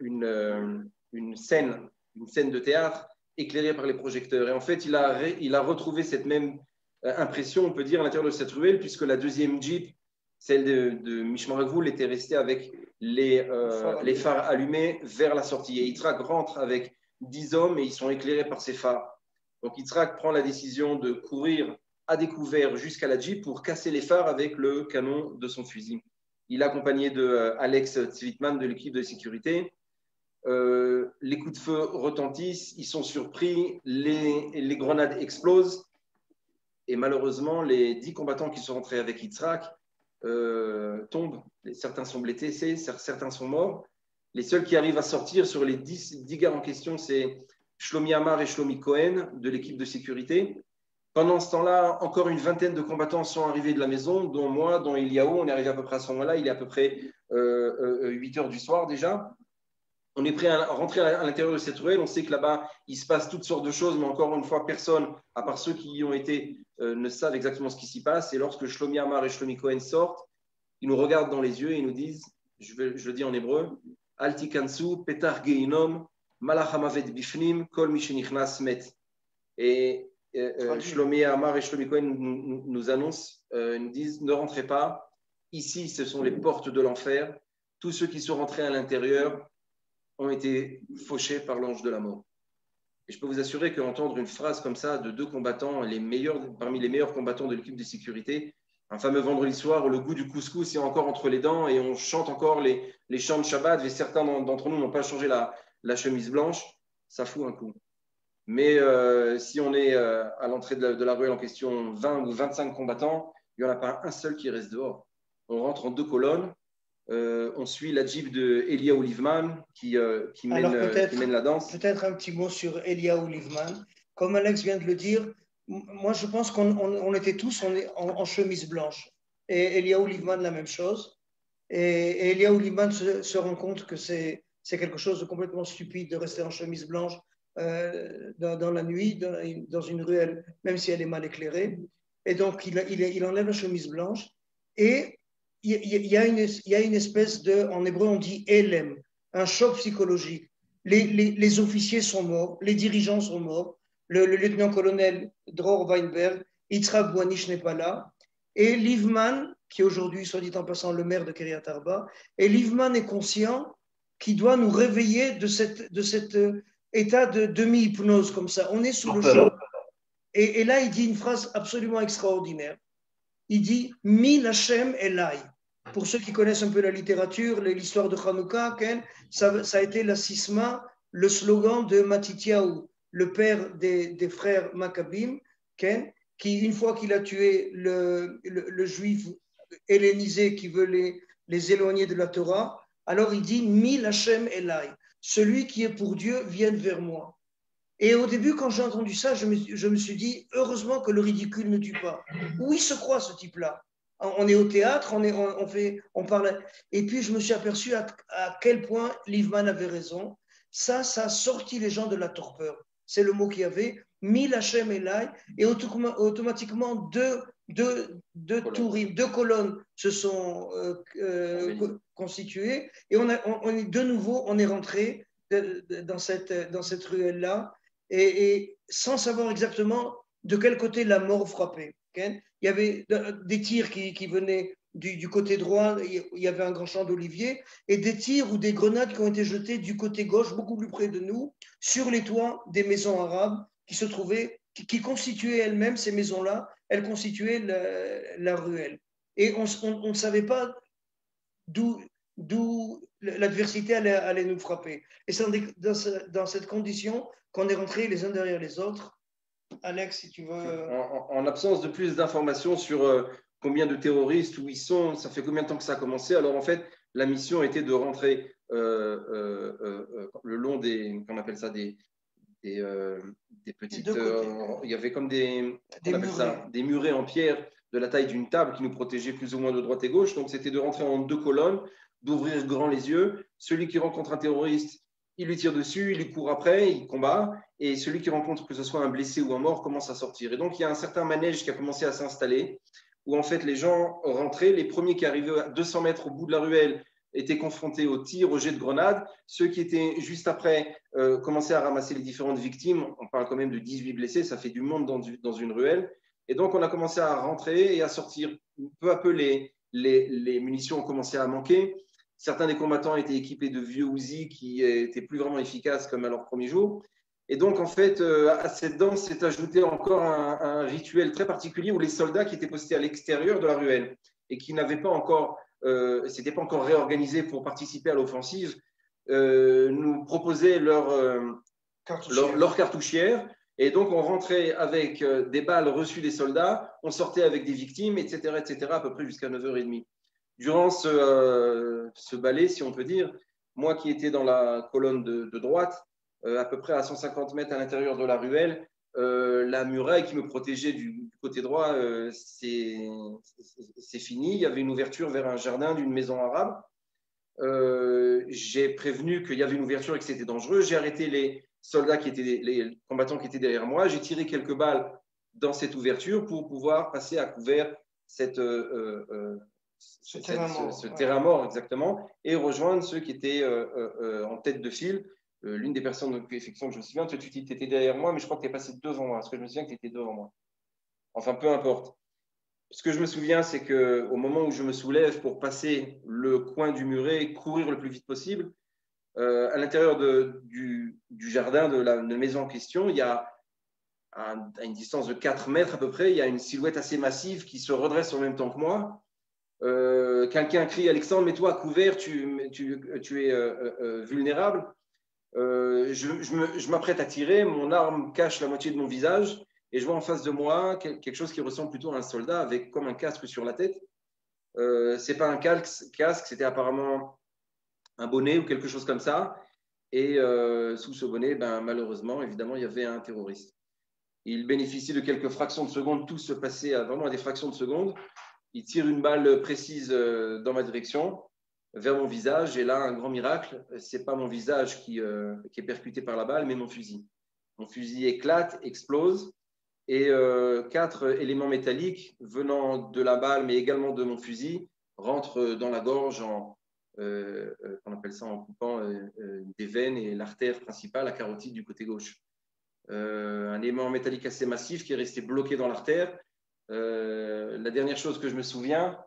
une scène de théâtre éclairée par les projecteurs. Et en fait, il a retrouvé cette même impression, on peut dire, à l'intérieur de cette ruelle, puisque la deuxième Jeep, celle de Mishmar Agvoul, était restée avec les phares allumés vers la sortie. Et Yitzhak rentre avec 10 hommes et ils sont éclairés par ces phares. Donc Yitzhak prend la décision de courir à découvert jusqu'à la Jeep pour casser les phares avec le canon de son fusil. Il est accompagné de Alex Tzvitman de l'équipe de sécurité. Les coups de feu retentissent, ils sont surpris, les grenades explosent et malheureusement les 10 combattants qui sont rentrés avec Yitzhak tombent. Certains sont blessés, certains sont morts. Les seuls qui arrivent à sortir sur les 10 gars en question, c'est Shlomi Amar et Shlomi Cohen de l'équipe de sécurité. Pendant ce temps-là, encore une vingtaine de combattants sont arrivés de la maison, dont moi, dont Eliaou. On est arrivé à peu près à ce moment-là. Il est à peu près 8h du soir déjà. On est prêt à rentrer à l'intérieur de cette ruelle. On sait que là-bas, il se passe toutes sortes de choses, mais encore une fois, personne, à part ceux qui y ont été, ne savent exactement ce qui s'y passe. Et lorsque Shlomi Amar et Shlomi Cohen sortent, ils nous regardent dans les yeux et ils nous disent, je le dis en hébreu, Alti kansu, petar geinom, malach hamavet bifnim, kol mi shenichnas met. Et Shlomi Amar et Shlomi Cohen nous annoncent, nous disent, ne rentrez pas. Ici, ce sont les portes de l'enfer. Tous ceux qui sont rentrés à l'intérieur ont été fauchés par l'ange de la mort. Et je peux vous assurer qu'entendre une phrase comme ça de 2 combattants, parmi les meilleurs combattants de l'équipe de sécurité, un fameux vendredi soir où le goût du couscous est encore entre les dents et on chante encore les chants de Shabbat, et certains d'entre nous n'ont pas changé la chemise blanche, ça fout un coup. Mais si on est à l'entrée de la ruelle en question 20 ou 25 combattants, il n'y en a pas un seul qui reste dehors. On rentre en 2 colonnes. On suit la Jeep de Eliaou Livman qui mène la danse. Peut-être un petit mot sur Eliaou Livman. Comme Alex vient de le dire, moi je pense qu'on était tous en chemise blanche. Et Eliaou Livman, la même chose. Et Eliaou Livman se rend compte que c'est quelque chose de complètement stupide de rester en chemise blanche dans la nuit, dans une ruelle, même si elle est mal éclairée. et donc il enlève la chemise blanche, et il y a une espèce de, en hébreu on dit élem, un choc psychologique. Les officiers sont morts, les dirigeants sont morts, le lieutenant-colonel Dror Weinberg, Yitzhak Bouanish n'est pas là, et Livman, qui est aujourd'hui, soit dit en passant, le maire de Kiryat Arba, et Livman est conscient qu'il doit nous réveiller de cet état de demi-hypnose comme ça. On est sous le choc. Et là, il dit une phrase absolument extraordinaire. Il dit « Mi Lachem Elai ». Pour ceux qui connaissent un peu la littérature, l'histoire de Hanouka, ça a été la sisma, le slogan de Matityahu, le père des frères Maccabim, qui, une fois qu'il a tué le juif hellénisé qui veut les éloigner de la Torah, alors il dit « Mi Lachem Elai ». Celui qui est pour Dieu vienne vers moi. Et au début, quand j'ai entendu ça, je me suis dit, heureusement que le ridicule ne tue pas. Où il se croit, ce type-là? On est au théâtre, on parle. Et puis, je me suis aperçu à quel point Livman avait raison. Ça a sorti les gens de la torpeur. C'est le mot qu'il y avait. Mil Hachem Elai. Et automatiquement, deux colonnes se sont constituées. Et on est de nouveau, on est rentré dans cette ruelle-là. Et sans savoir exactement de quel côté la mort frappait. Il y avait des tirs qui venaient du côté droit, il y avait un grand champ d'oliviers, et des tirs ou des grenades qui ont été jetées du côté gauche, beaucoup plus près de nous, sur les toits des maisons arabes qui se trouvaient, qui constituaient elles-mêmes, ces maisons-là, elles constituaient la ruelle. Et on ne savait pas d'où l'adversité allait nous frapper. Et c'est dans cette condition qu'on est rentrés les uns derrière les autres. Alex, si tu veux. En absence de plus d'informations sur combien de terroristes, où ils sont, ça fait combien de temps que ça a commencé. Alors en fait, la mission était de rentrer le long des, qu'on appelle ça, des petites. Il y avait comme des murets en pierre de la taille d'une table qui nous protégeaient plus ou moins de droite et gauche. Donc c'était de rentrer en deux colonnes, d'ouvrir grand les yeux. Celui qui rencontre un terroriste, il lui tire dessus, il lui court après, il combat, et celui qui rencontre que ce soit un blessé ou un mort commence à sortir. Et donc, il y a un certain manège qui a commencé à s'installer, où en fait les gens rentraient, les premiers qui arrivaient à 200 mètres au bout de la ruelle étaient confrontés aux tirs, aux jets de grenades. Ceux qui étaient juste après commençaient à ramasser les différentes victimes. On parle quand même de 18 blessés, ça fait du monde dans une ruelle. Et donc, on a commencé à rentrer et à sortir. Peu à peu, les munitions ont commencé à manquer. Certains des combattants étaient équipés de vieux Uzi qui n'étaient plus vraiment efficaces comme à leur premier jour. Et donc, en fait, à cette danse s'est ajouté encore un rituel très particulier où les soldats qui étaient postés à l'extérieur de la ruelle et qui n'avaient pas encore, s'étaient pas encore réorganisés pour participer à l'offensive, nous proposaient leur cartouchière. Et donc, on rentrait avec des balles reçues des soldats, on sortait avec des victimes, etc., à peu près jusqu'à 9h30. Durant ce ballet, si on peut dire, moi qui étais dans la colonne de droite, à peu près à 150 mètres à l'intérieur de la ruelle, la muraille qui me protégeait du côté droit, c'est fini. Il y avait une ouverture vers un jardin d'une maison arabe. J'ai prévenu qu'il y avait une ouverture et que c'était dangereux. J'ai arrêté les soldats les combattants qui étaient derrière moi. J'ai tiré quelques balles dans cette ouverture pour pouvoir passer à couvert ce terrain mort, exactement, et rejoindre ceux qui étaient en tête de file. L'une des personnes effectivement, je me souviens, tu étais derrière moi, mais je crois que tu es passé devant moi, parce que je me souviens que tu étais devant moi. Enfin, peu importe. Ce que je me souviens, c'est qu'au moment où je me soulève pour passer le coin du muret, courir le plus vite possible, à l'intérieur du jardin de la maison en question, il y a à une distance de 4 mètres à peu près, il y a une silhouette assez massive qui se redresse en même temps que moi. Quelqu'un crie « Alexandre, mets-toi à couvert, tu es vulnérable ». Je m'apprête à tirer, mon arme cache la moitié de mon visage et je vois en face de moi quelque chose qui ressemble plutôt à un soldat avec comme un casque sur la tête. C'est pas un casque, c'était apparemment un bonnet ou quelque chose comme ça. Et sous ce bonnet, malheureusement, évidemment, il y avait un terroriste. Il bénéficie de quelques fractions de secondes, tout se passait vraiment à des fractions de secondes. Il tire une balle précise dans ma direction, vers mon visage. Et là, un grand miracle, ce n'est pas mon visage qui est percuté par la balle, mais mon fusil. Mon fusil éclate, explose. Et 4 éléments métalliques venant de la balle, mais également de mon fusil, rentrent dans la gorge on appelle ça en coupant des veines et l'artère principale, la carotide du côté gauche. Un élément métallique assez massif qui est resté bloqué dans l'artère. La dernière chose que je me souviens,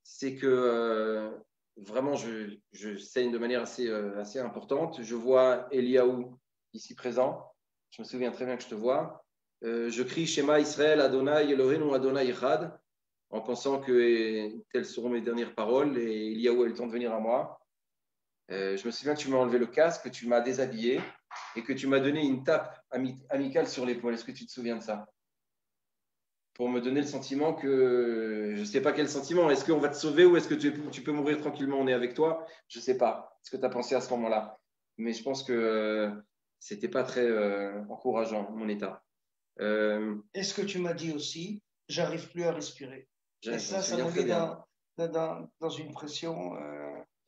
c'est que vraiment, je saigne de manière assez importante. Je vois Eliaou ici présent. Je me souviens très bien que je te vois. Je crie Shema Israël, Adonai Eloheinu, Adonai Echad, en pensant que telles seront mes dernières paroles. Et Eliaou a eu le temps de venir à moi. Je me souviens que tu m'as enlevé le casque, que tu m'as déshabillé et que tu m'as donné une tape amicale sur l'épaule. Est-ce que tu te souviens de ça? Pour me donner le sentiment que je ne sais pas quel sentiment. Est-ce qu'on va te sauver ou est-ce que tu peux mourir tranquillement, on est avec toi? Je ne sais pas ce que tu as pensé à ce moment-là. Mais je pense que ce n'était pas très encourageant, mon état. Est-ce que tu m'as dit aussi, j'arrive plus à respirer? Et ça m'a mis dans une pression.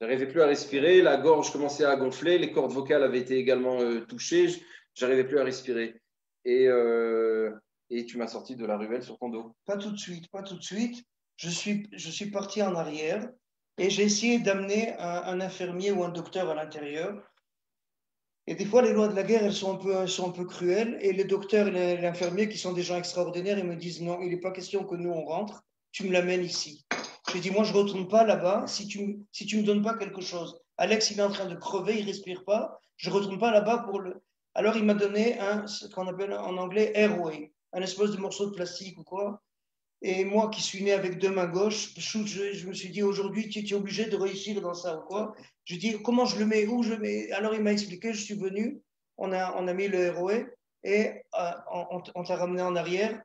Je n'arrivais plus à respirer, la gorge commençait à gonfler, les cordes vocales avaient été également touchées, je n'arrivais plus à respirer. Et tu m'as sorti de la ruelle sur ton dos. Pas tout de suite, pas tout de suite. Je suis parti en arrière et j'ai essayé d'amener un infirmier ou un docteur à l'intérieur. Et des fois, les lois de la guerre, elles sont un peu cruelles. Et les docteurs et l'infirmier, qui sont des gens extraordinaires, ils me disent non, il n'est pas question que nous, on rentre. Tu me l'amènes ici. Je dis, moi, je ne retourne pas là-bas si tu me donnes pas quelque chose. Alex, il est en train de crever, il ne respire pas. Je ne retourne pas là-bas pour le. Alors, il m'a donné ce qu'on appelle en anglais airway, un espèce de morceau de plastique ou quoi. Et moi qui suis né avec 2 mains gauches, je me suis dit aujourd'hui, tu es obligé de réussir dans ça ou quoi. Je dis comment je le mets, où je le mets. Alors il m'a expliqué, je suis venu, on a mis le airway et on t'a ramené en arrière.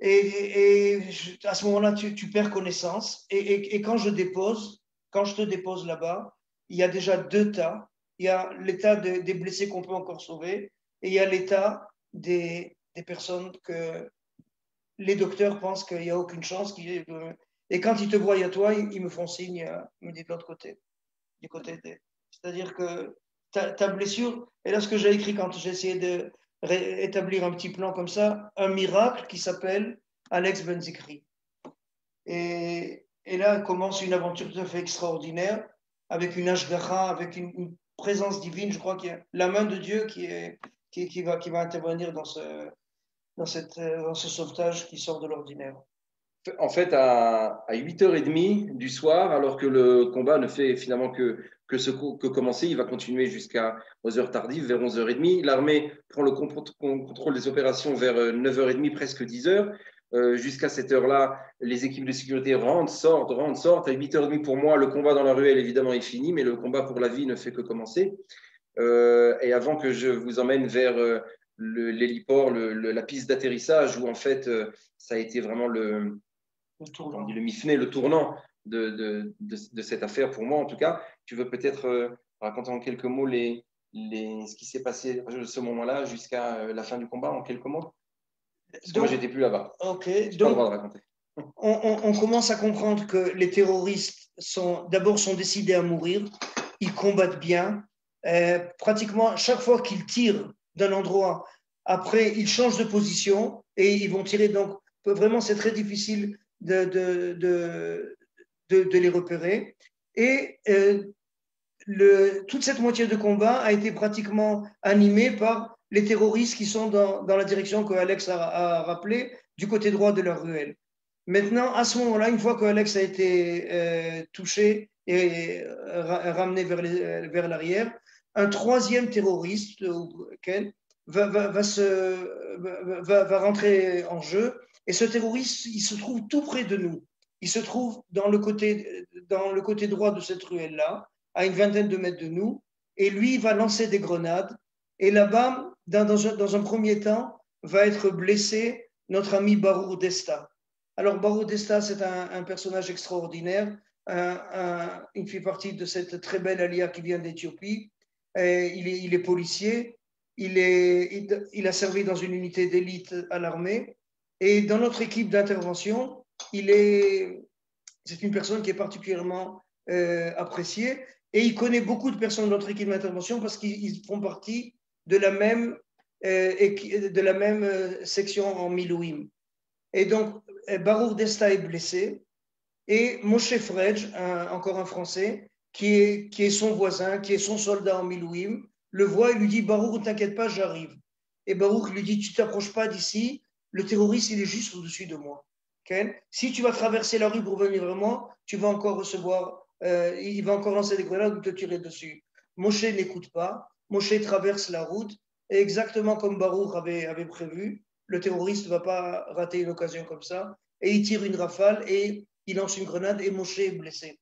Et à ce moment-là, tu perds connaissance. Et quand je te dépose là-bas, il y a déjà 2 tas. Il y a l'état des blessés qu'on peut encore sauver et il y a l'état des personnes que les docteurs pensent qu'il n'y a aucune chance. Et quand ils te voient à toi, ils me font signe, ils me disent de l'autre côté, du côté des. C'est-à-dire que ta blessure, et là ce que j'ai écrit quand j'ai essayé d'établir un petit plan comme ça, un miracle qui s'appelle Alex Benzikri. Et là commence une aventure tout à fait extraordinaire, avec une ashgacha, avec une présence divine. Je crois qu'il y a la main de Dieu qui va intervenir dans ce sauvetage qui sort de l'ordinaire. En fait, à 8h30 du soir, alors que le combat ne fait finalement que commencer, il va continuer jusqu'à aux heures tardives, vers 11h30. L'armée prend le contrôle des opérations vers 9h30, presque 10h. Jusqu'à cette heure-là, les équipes de sécurité rentrent, sortent. À 8h30 pour moi, le combat dans la ruelle, évidemment, est fini, mais le combat pour la vie ne fait que commencer. Et avant que je vous emmène vers l'héliport, la piste d'atterrissage, où en fait, ça a été vraiment le mifné, le tournant de cette affaire pour moi, en tout cas. Tu veux peut-être raconter en quelques mots ce qui s'est passé à ce moment-là jusqu'à la fin du combat, en quelques mots? Parce que moi, j'étais plus là-bas. Ok. Donc, pas le droit de raconter. On commence à comprendre que les terroristes sont décidés à mourir. Ils combattent bien. Pratiquement chaque fois qu'ils tirent d'un endroit, après ils changent de position et ils vont tirer. Donc vraiment, c'est très difficile de les repérer. Et toute cette moitié de combat a été pratiquement animée par les terroristes qui sont dans la direction que Alex a rappelé, du côté droit de la ruelle. Maintenant, à ce moment-là, une fois que Alex a été touché et ramené vers l'arrière, un troisième terroriste, Ken, va rentrer en jeu. Et ce terroriste, il se trouve tout près de nous. Il se trouve dans le côté droit de cette ruelle-là, à une vingtaine de mètres de nous. Et lui, il va lancer des grenades. Et là-bas, dans un premier temps, va être blessé notre ami Barour Desta. Alors, Barour Desta, c'est un personnage extraordinaire. Il fait partie de cette très belle alia qui vient d'Éthiopie. Il est policier. Il a servi dans une unité d'élite à l'armée. Et dans notre équipe d'intervention, c'est une personne qui est particulièrement appréciée. Et il connaît beaucoup de personnes de notre équipe d'intervention parce qu'ils font partie de la même de la même section en Milouim. Et donc, Baruch Desta est blessé. Et Moshe Frej, encore un Français, qui est son voisin, qui est son soldat en Milouim, le voit et lui dit, Baruch, ne t'inquiète pas, j'arrive. Et Baruch lui dit, tu ne t'approches pas d'ici, le terroriste, il est juste au-dessus de moi. Okay? Si tu vas traverser la rue pour venir vers moi, tu vas encore recevoir, il va encore lancer des grenades ou te tirer dessus. Moshe n'écoute pas, Moshe traverse la route, et exactement comme Baruch avait prévu, le terroriste ne va pas rater une occasion comme ça, et il tire une rafale et il lance une grenade et Moshe est blessé.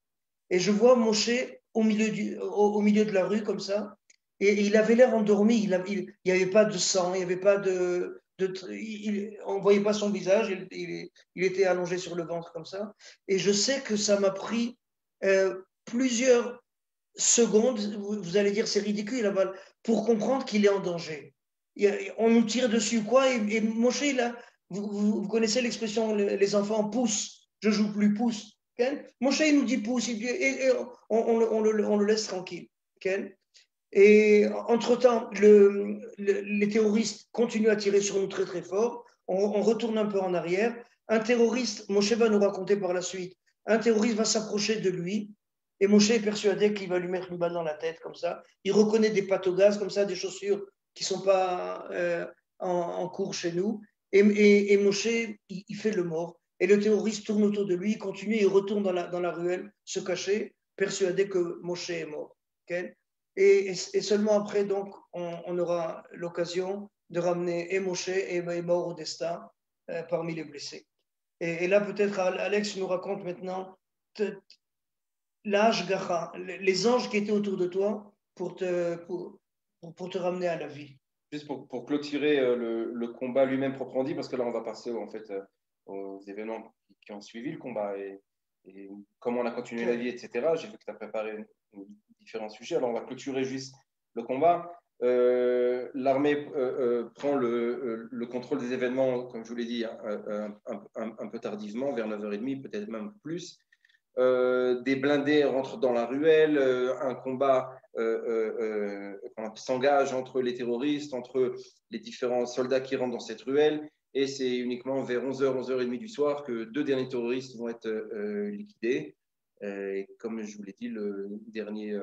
Et je vois Moshe au milieu de la rue comme ça, et il avait l'air endormi, il n'y avait pas de sang, il n'y avait pas on ne voyait pas son visage, il était allongé sur le ventre comme ça. Et je sais que ça m'a pris plusieurs secondes, vous allez dire c'est ridicule, pour comprendre qu'il est en danger. On nous tire dessus ou quoi, et Moshe, vous connaissez l'expression les enfants poussent, je joue plus, pousse. Okay? Moshe, il nous dit pousse, et on le laisse tranquille. Okay? Et entre-temps, les terroristes continuent à tirer sur nous très très fort. On retourne un peu en arrière. Un terroriste, Moshe va nous raconter par la suite, un terroriste va s'approcher de lui et Moshe est persuadé qu'il va lui mettre une balle dans la tête comme ça. Il reconnaît des pattes au gaz comme ça, des chaussures qui ne sont pas en cours chez nous. Et Moshe, il fait le mort. Et le terroriste tourne autour de lui, il continue, il retourne dans la ruelle, se cacher, persuadé que Moshe est mort. Okay? Et seulement après, donc, on aura l'occasion de ramener et Moshe et Maor au destin parmi les blessés. Et là, peut-être, Alex nous raconte maintenant l'âge Gacha, les anges qui étaient autour de toi pour te ramener à la vie. Juste pour clôturer le combat lui-même proprement dit, parce que là, on va passer en fait, aux événements qui ont suivi le combat et comment on a continué la vie, etc. J'ai vu que tu as préparé différents sujets. Alors, on va clôturer juste le combat. L'armée prend le contrôle des événements, comme je vous l'ai dit, un peu tardivement, vers 9h30, peut-être même plus. Des blindés rentrent dans la ruelle, un combat s'engage entre les terroristes, entre les différents soldats qui rentrent dans cette ruelle. Et c'est uniquement vers 11h, 11h30 du soir que 2 derniers terroristes vont être liquidés. Et comme je vous l'ai dit, le dernier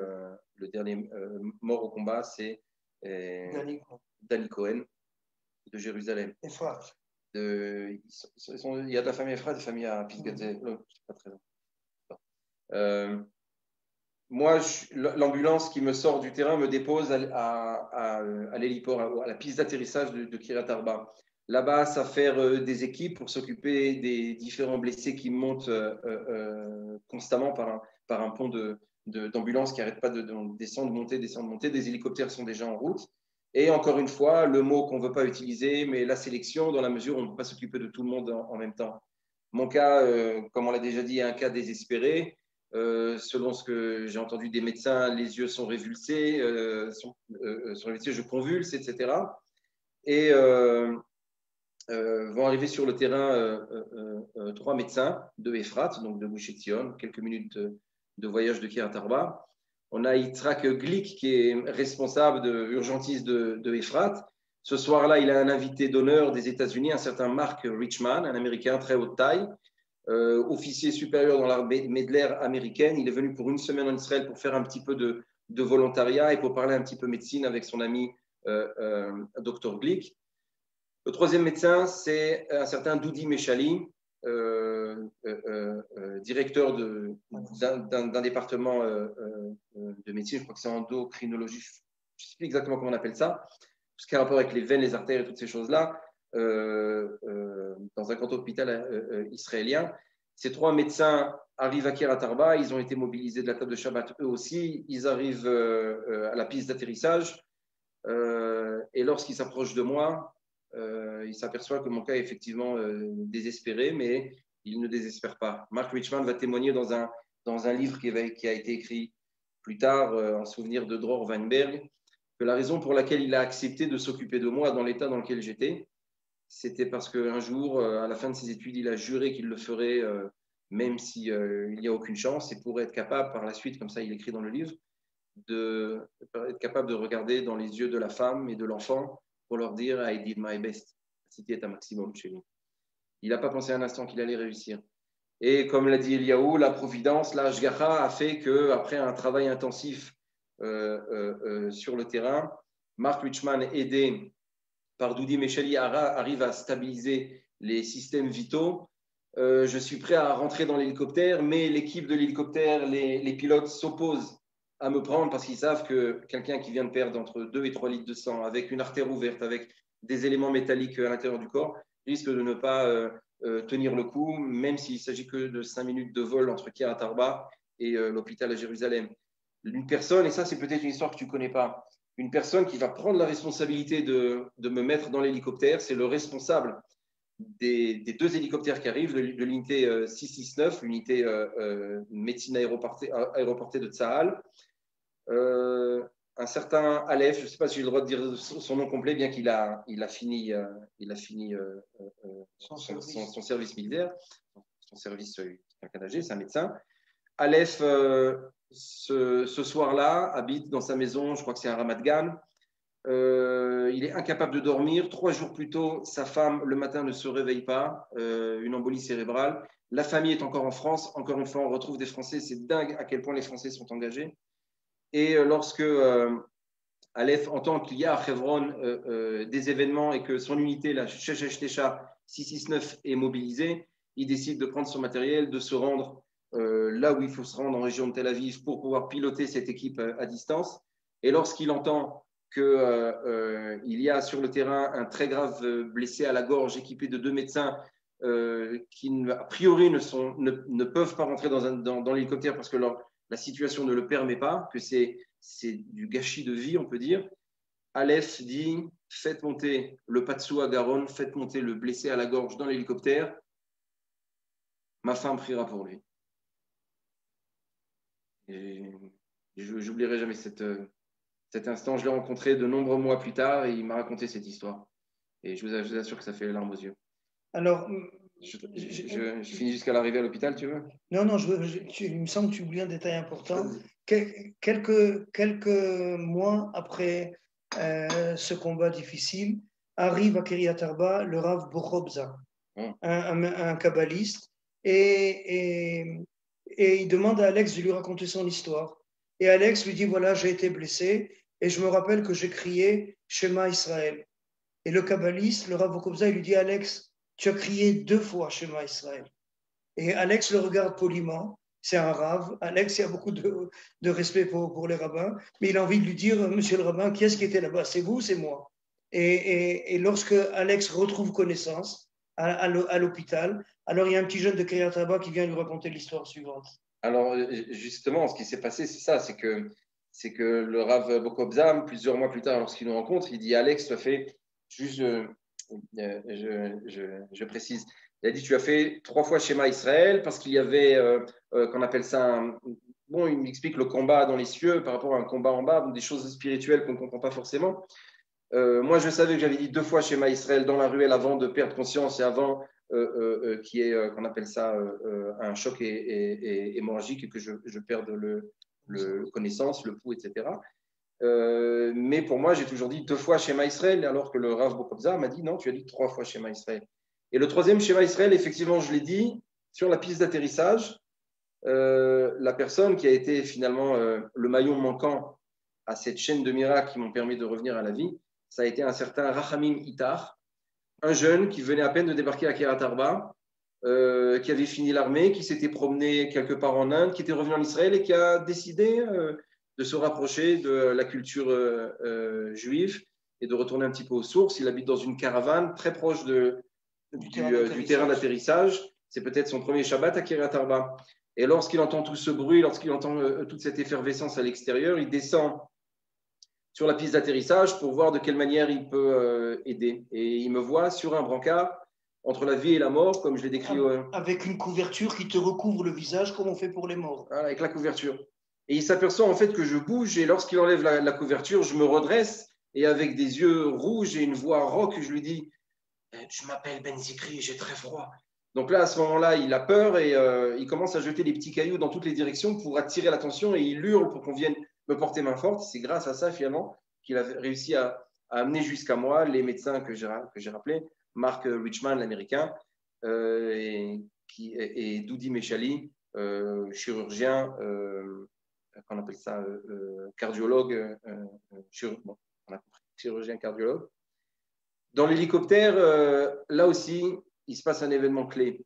mort au combat, c'est Danny Cohen de Jérusalem. Il y a de la famille Ephrat, de la famille à Pisgah. Pas très moi, l'ambulance qui me sort du terrain me dépose à l'héliport, à la piste d'atterrissage de Kiryat Arba. Là-bas, ça fait des équipes pour s'occuper des différents blessés qui montent constamment par un pont d'ambulance qui n'arrête pas de descendre, monter, descendre, monter. Des hélicoptères sont déjà en route. Et encore une fois, le mot qu'on ne veut pas utiliser, mais la sélection, dans la mesure où on ne peut pas s'occuper de tout le monde en même temps. Mon cas, comme on l'a déjà dit, est un cas désespéré. Selon ce que j'ai entendu des médecins, les yeux sont révulsés, je convulse, etc. Et vont arriver sur le terrain 3 médecins de Ephrat, donc de Gush Etzion, quelques minutes de voyage de Kiryat Arba. On a Yitzhak Glick qui est responsable urgentiste de Ephrat. Ce soir-là, il a un invité d'honneur des États-Unis, un certain Mark Richman, un Américain très haute taille. Officier supérieur dans l'armée Medler américaine. Il est venu pour une semaine en Israël pour faire un petit peu de volontariat et pour parler un petit peu médecine avec son ami Dr Glick. Le troisième médecin, c'est un certain Doudi Meshali, directeur d'un département de médecine, je crois que c'est endocrinologie, je ne sais plus exactement comment on appelle ça, tout ce qui a rapport avec les veines, les artères et toutes ces choses-là. Dans un grand hôpital israélien. Ces 3 médecins arrivent à Kiryat Arba, ils ont été mobilisés de la table de Shabbat eux aussi, ils arrivent à la piste d'atterrissage et lorsqu'ils s'approchent de moi, ils s'aperçoivent que mon cas est effectivement désespéré, mais il ne désespère pas. Mark Richman va témoigner dans un livre qui a été écrit plus tard en souvenir de Dror Weinberg, que la raison pour laquelle il a accepté de s'occuper de moi dans l'état dans lequel j'étais, c'était parce qu'un jour, à la fin de ses études, il a juré qu'il le ferait, même s'il n'y a aucune chance, et pour être capable, par la suite, comme ça il écrit dans le livre, être capable de regarder dans les yeux de la femme et de l'enfant pour leur dire I did my best. C'était est un maximum chez lui. Il n'a pas pensé un instant qu'il allait réussir. Et comme l'a dit Eliaou, la providence, la Hashgacha a fait qu'après un travail intensif sur le terrain, Mark Richman, aidé par Doudi Meshali, arrive à stabiliser les systèmes vitaux. Je suis prêt à rentrer dans l'hélicoptère, mais l'équipe de l'hélicoptère, les pilotes s'opposent à me prendre parce qu'ils savent que quelqu'un qui vient de perdre entre 2 et 3 litres de sang, avec une artère ouverte, avec des éléments métalliques à l'intérieur du corps, risque de ne pas tenir le coup, même s'il s'agit que de 5 minutes de vol entre Kiryat Arba et l'hôpital à Jérusalem. Une personne, et ça c'est peut-être une histoire que tu ne connais pas, une personne qui va prendre la responsabilité de me mettre dans l'hélicoptère, c'est le responsable des 2 hélicoptères qui arrivent, de l'unité 669, l'unité médecine aéroportée de Tsahal. Un certain Aleph, je ne sais pas si j'ai le droit de dire son nom complet, bien qu'il a fini son service militaire, son service un Canadien, c'est un médecin. Aleph, ce soir-là, habite dans sa maison, je crois que c'est un Ramat Gan. Il est incapable de dormir. 3 jours plus tôt, sa femme, le matin, ne se réveille pas, une embolie cérébrale. La famille est encore en France. Encore une fois, on retrouve des Français. C'est dingue à quel point les Français sont engagés. Et lorsque Aleph entend qu'il y a à Hebron des événements et que son unité, la Sheshesh Tesha 669, est mobilisée, il décide de prendre son matériel, de se rendre là où il faut se rendre en région de Tel Aviv pour pouvoir piloter cette équipe à distance. Et lorsqu'il entend qu'il y a sur le terrain un très grave blessé à la gorge équipé de 2 médecins qui, a priori, ne peuvent pas rentrer dans l'hélicoptère parce que la situation ne le permet pas, que c'est du gâchis de vie, on peut dire. Aleph dit, faites monter le Patsou à Garonne, faites monter le blessé à la gorge dans l'hélicoptère, ma femme priera pour lui. Et je n'oublierai jamais cet instant. Je l'ai rencontré de nombreux mois plus tard et il m'a raconté cette histoire. Et je vous assure que ça fait les larmes aux yeux. Alors, je finis jusqu'à l'arrivée à l'hôpital, tu veux? Non, il me semble que tu oublies un détail important. Quelques mois après ce combat difficile, arrive à Kiryat Arba le Rav Bochobza, un kabbaliste, et il demande à Alex de lui raconter son histoire. Et Alex lui dit, voilà, j'ai été blessé, et je me rappelle que j'ai crié Shema Israël. Et le kabbaliste, le Rav Bochobza, il lui dit, Alex, tu as crié 2 fois Shema Israël. Et Alex le regarde poliment. C'est un rave. Alex, il y a beaucoup de respect pour les rabbins. Mais il a envie de lui dire, monsieur le rabbin, qui est-ce qui était là-bas? C'est vous ou c'est moi? Et lorsque Alex retrouve connaissance à l'hôpital, alors il y a un petit jeune de Kiryat Arba qui vient lui raconter l'histoire suivante. Alors, justement, ce qui s'est passé, c'est ça. C'est que le Rav Bochobza, plusieurs mois plus tard, lorsqu'il nous rencontre, il dit, Alex, tu as fait juste... je précise. Il a dit, tu as fait 3 fois Shema Israël parce qu'il y avait, qu'on appelle ça, bon, il m'explique le combat dans les cieux par rapport à un combat en bas, des choses spirituelles qu'on ne comprend pas forcément. Moi, je savais que j'avais dit 2 fois Shema Israël dans la ruelle avant de perdre conscience et avant qu'on appelle ça un choc hémorragique et que je perde le connaissance, le pouls, etc. Mais pour moi, j'ai toujours dit 2 fois Shema Israël, alors que le Rav Bochobza m'a dit non, tu as dit 3 fois Shema Israël. Et le 3e Shema Israël, effectivement, je l'ai dit, sur la piste d'atterrissage, la personne qui a été finalement le maillon manquant à cette chaîne de miracles qui m'ont permis de revenir à la vie, ça a été un certain Rachamim Itar, un jeune qui venait à peine de débarquer à Kiryat Arba, qui avait fini l'armée, qui s'était promené quelque part en Inde, qui était revenu en Israël et qui a décidé de se rapprocher de la culture juive et de retourner un petit peu aux sources. Il habite dans une caravane très proche du terrain d'atterrissage. C'est peut-être son premier Shabbat à Kiryat Arba. Et lorsqu'il entend tout ce bruit, lorsqu'il entend toute cette effervescence à l'extérieur, il descend sur la piste d'atterrissage pour voir de quelle manière il peut aider. Et il me voit sur un brancard entre la vie et la mort, comme je l'ai décrit. Avec une couverture qui te recouvre le visage, comme on fait pour les morts. Voilà, avec la couverture. Et il s'aperçoit en fait que je bouge, et lorsqu'il enlève la couverture, je me redresse, et avec des yeux rouges et une voix rauque, je lui dis « Je m'appelle Ben Zikri, j'ai très froid ». Donc là, à ce moment-là, il a peur et il commence à jeter des petits cailloux dans toutes les directions pour attirer l'attention, et il hurle pour qu'on vienne me porter main forte. C'est grâce à ça, finalement, qu'il a réussi à a amené jusqu'à moi les médecins que j'ai rappelés, Mark Richman, l'américain, et Doudi Meshali, chirurgien, qu'on appelle ça cardiologue, on a compris, chirurgien cardiologue. Dans l'hélicoptère, là aussi, il se passe un événement clé.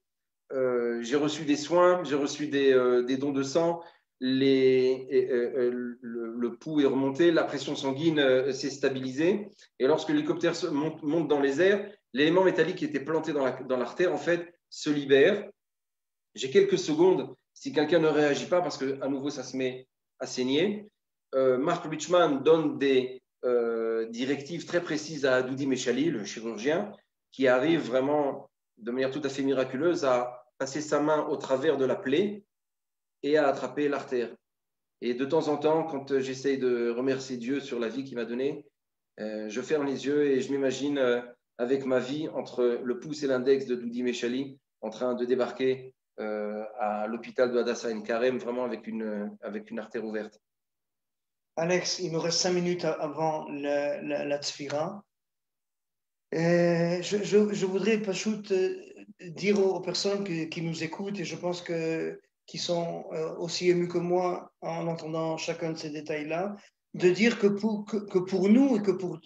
J'ai reçu des soins, j'ai reçu des dons de sang, le pouls est remonté, la pression sanguine s'est stabilisée. Et lorsque l'hélicoptère monte dans les airs, l'élément métallique qui était planté dans l'artère, en fait, se libère. J'ai quelques secondes, si quelqu'un ne réagit pas, parce qu'à nouveau, ça se met à saigner. Mark Richman donne des directives très précises à Doudi Meshali, le chirurgien, qui arrive vraiment de manière tout à fait miraculeuse à passer sa main au travers de la plaie et à attraper l'artère. Et de temps en temps, quand j'essaye de remercier Dieu sur la vie qu'il m'a donnée, je ferme les yeux et je m'imagine avec ma vie entre le pouce et l'index de Doudi Meshali en train de débarquer à l'hôpital de Hadassah Ein Karem, vraiment avec une artère ouverte. Alex, il nous reste 5 minutes avant la tfira. Je voudrais Pachout dire aux personnes qui nous écoutent, et je pense qui sont aussi émus que moi en entendant chacun de ces détails-là, de dire que pour nous et que pour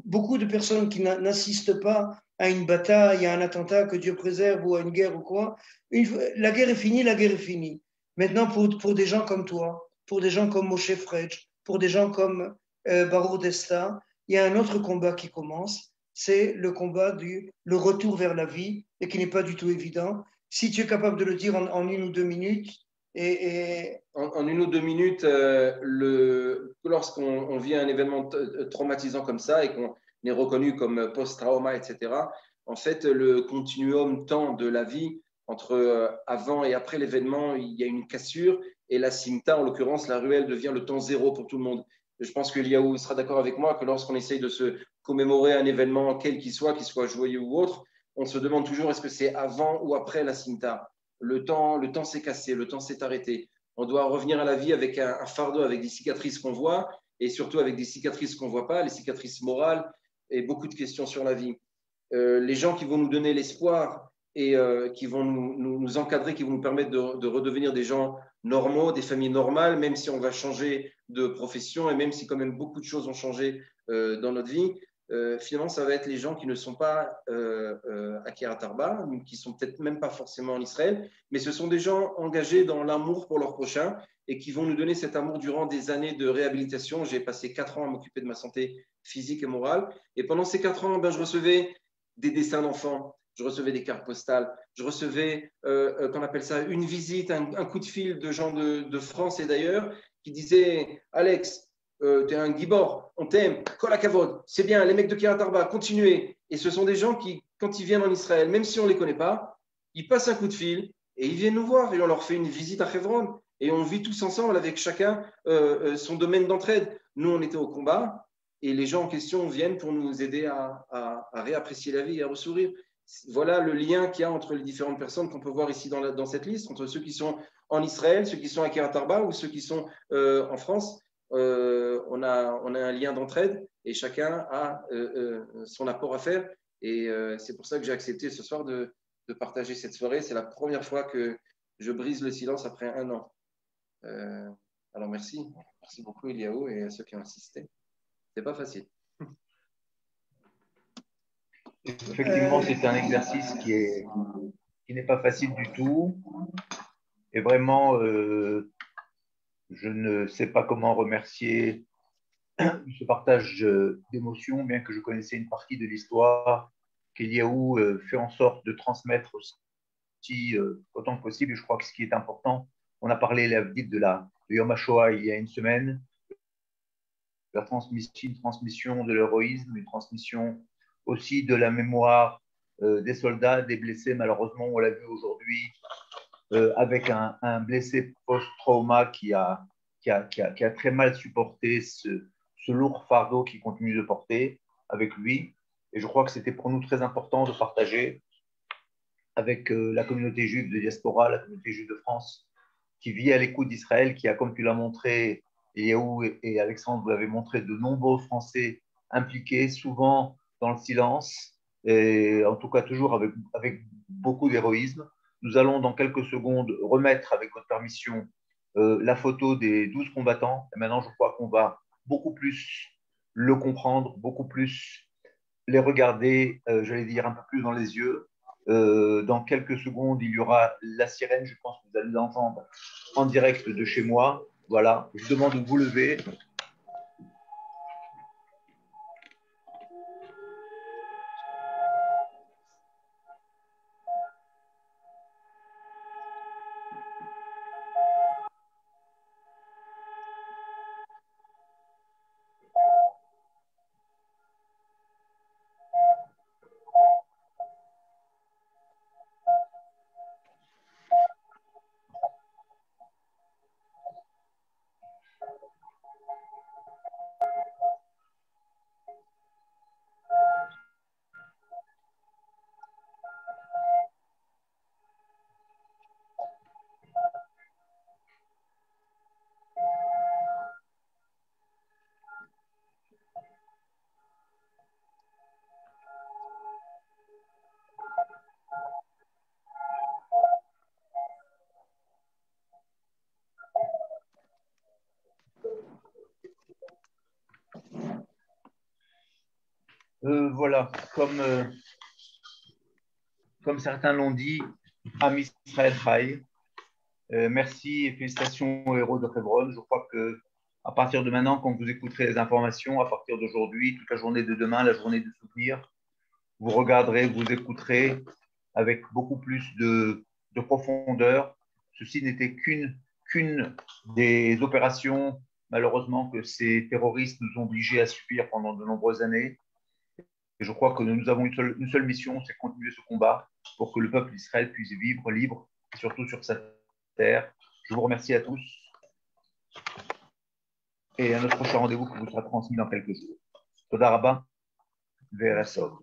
beaucoup de personnes qui n'assistent pas à une bataille, à un attentat, que Dieu préserve, ou à une guerre ou quoi, la guerre est finie, la guerre est finie. Maintenant, pour des gens comme toi, pour des gens comme Moshe Frej, pour des gens comme Baruch Desta, il y a un autre combat qui commence, c'est le combat le retour vers la vie, et qui n'est pas du tout évident. Si tu es capable de le dire en 1 ou 2 minutes. En 1 ou 2 minutes, lorsqu'on vit un événement traumatisant comme ça et qu'on est reconnu comme post-trauma, etc., en fait, le continuum temps de la vie, entre avant et après l'événement, il y a une cassure, et la simta, en l'occurrence, la ruelle, devient le temps zéro pour tout le monde. Je pense que Eliaou sera d'accord avec moi que lorsqu'on essaye de se commémorer un événement, quel qu'il soit joyeux ou autre, on se demande toujours est-ce que c'est avant ou après la simta. Le temps s'est cassé, le temps s'est arrêté. On doit revenir à la vie avec un fardeau, avec des cicatrices qu'on voit, et surtout avec des cicatrices qu'on ne voit pas, les cicatrices morales, et beaucoup de questions sur la vie. Les gens qui vont nous donner l'espoir et qui vont nous encadrer, qui vont nous permettre de redevenir des gens normaux, des familles normales, même si on va changer de profession et même si quand même beaucoup de choses ont changé dans notre vie, finalement, ça va être les gens qui ne sont pas à Kiryat Arba, qui sont peut-être même pas forcément en Israël, mais ce sont des gens engagés dans l'amour pour leur prochain et qui vont nous donner cet amour durant des années de réhabilitation. J'ai passé 4 ans à m'occuper de ma santé physique et morale, et pendant ces 4 ans, je recevais des dessins d'enfants, je recevais des cartes postales, je recevais, qu'on appelle ça, une visite, un coup de fil de gens de France et d'ailleurs qui disaient « Alex, tu es un gibor, on t'aime, kol hakavod, c'est bien, les mecs de Kiryat Arba, continuez ». Et ce sont des gens qui, quand ils viennent en Israël, même si on ne les connaît pas, ils passent un coup de fil et ils viennent nous voir et on leur fait une visite à Hebron et on vit tous ensemble avec chacun son domaine d'entraide. Nous, on était au combat et les gens en question viennent pour nous aider à réapprécier la vie et à ressourire. Voilà le lien qu'il y a entre les différentes personnes qu'on peut voir ici dans cette liste, entre ceux qui sont en Israël, ceux qui sont à Kiryat Arba ou ceux qui sont en France. On a un lien d'entraide et chacun a son apport à faire. Et c'est pour ça que j'ai accepté ce soir de partager cette soirée. C'est la première fois que je brise le silence après 1 an. Alors merci beaucoup Eliaou et à ceux qui ont assisté. C'est pas facile. Effectivement, c'est un exercice qui n'est pas facile du tout. Et vraiment, je ne sais pas comment remercier ce partage d'émotions, bien que je connaissais une partie de l'histoire, qu'Eliaou fait en sorte de transmettre aussi autant que possible. Et je crois que ce qui est important, on a parlé de Yom HaShoah il y a une semaine, une transmission de l'héroïsme, une transmission aussi de la mémoire des soldats, des blessés. Malheureusement, on l'a vu aujourd'hui avec un blessé post-trauma qui a très mal supporté ce lourd fardeau qu'il continue de porter avec lui. Et je crois que c'était pour nous très important de partager avec la communauté juive de diaspora, la communauté juive de France, qui vit à l'écoute d'Israël, qui a, comme tu l'as montré, Eliaou et Alexandre, vous l'avez montré, de nombreux Français impliqués, souvent dans le silence, et en tout cas toujours avec beaucoup d'héroïsme. Nous allons dans quelques secondes remettre, avec votre permission, la photo des 12 combattants. Et maintenant, je crois qu'on va beaucoup plus le comprendre, beaucoup plus les regarder, j'allais dire, un peu plus dans les yeux. Dans quelques secondes, il y aura la sirène, je pense que vous allez l'entendre en direct de chez moi. Voilà, je vous demande de vous lever. Voilà, comme certains l'ont dit, Am Israël Chai. Merci et félicitations aux héros de Hebron. Je crois que à partir de maintenant, quand vous écouterez les informations, à partir d'aujourd'hui, toute la journée de demain, la journée du souvenir, vous regarderez, vous écouterez avec beaucoup plus de profondeur. Ceci n'était qu'une des opérations, malheureusement, que ces terroristes nous ont obligés à subir pendant de nombreuses années. Et je crois que nous avons une seule mission, c'est continuer ce combat pour que le peuple d'Israël puisse vivre libre, et surtout sur sa terre. Je vous remercie à tous et à notre prochain rendez-vous qui vous sera transmis dans quelques jours. Toda Rabba, Verasov.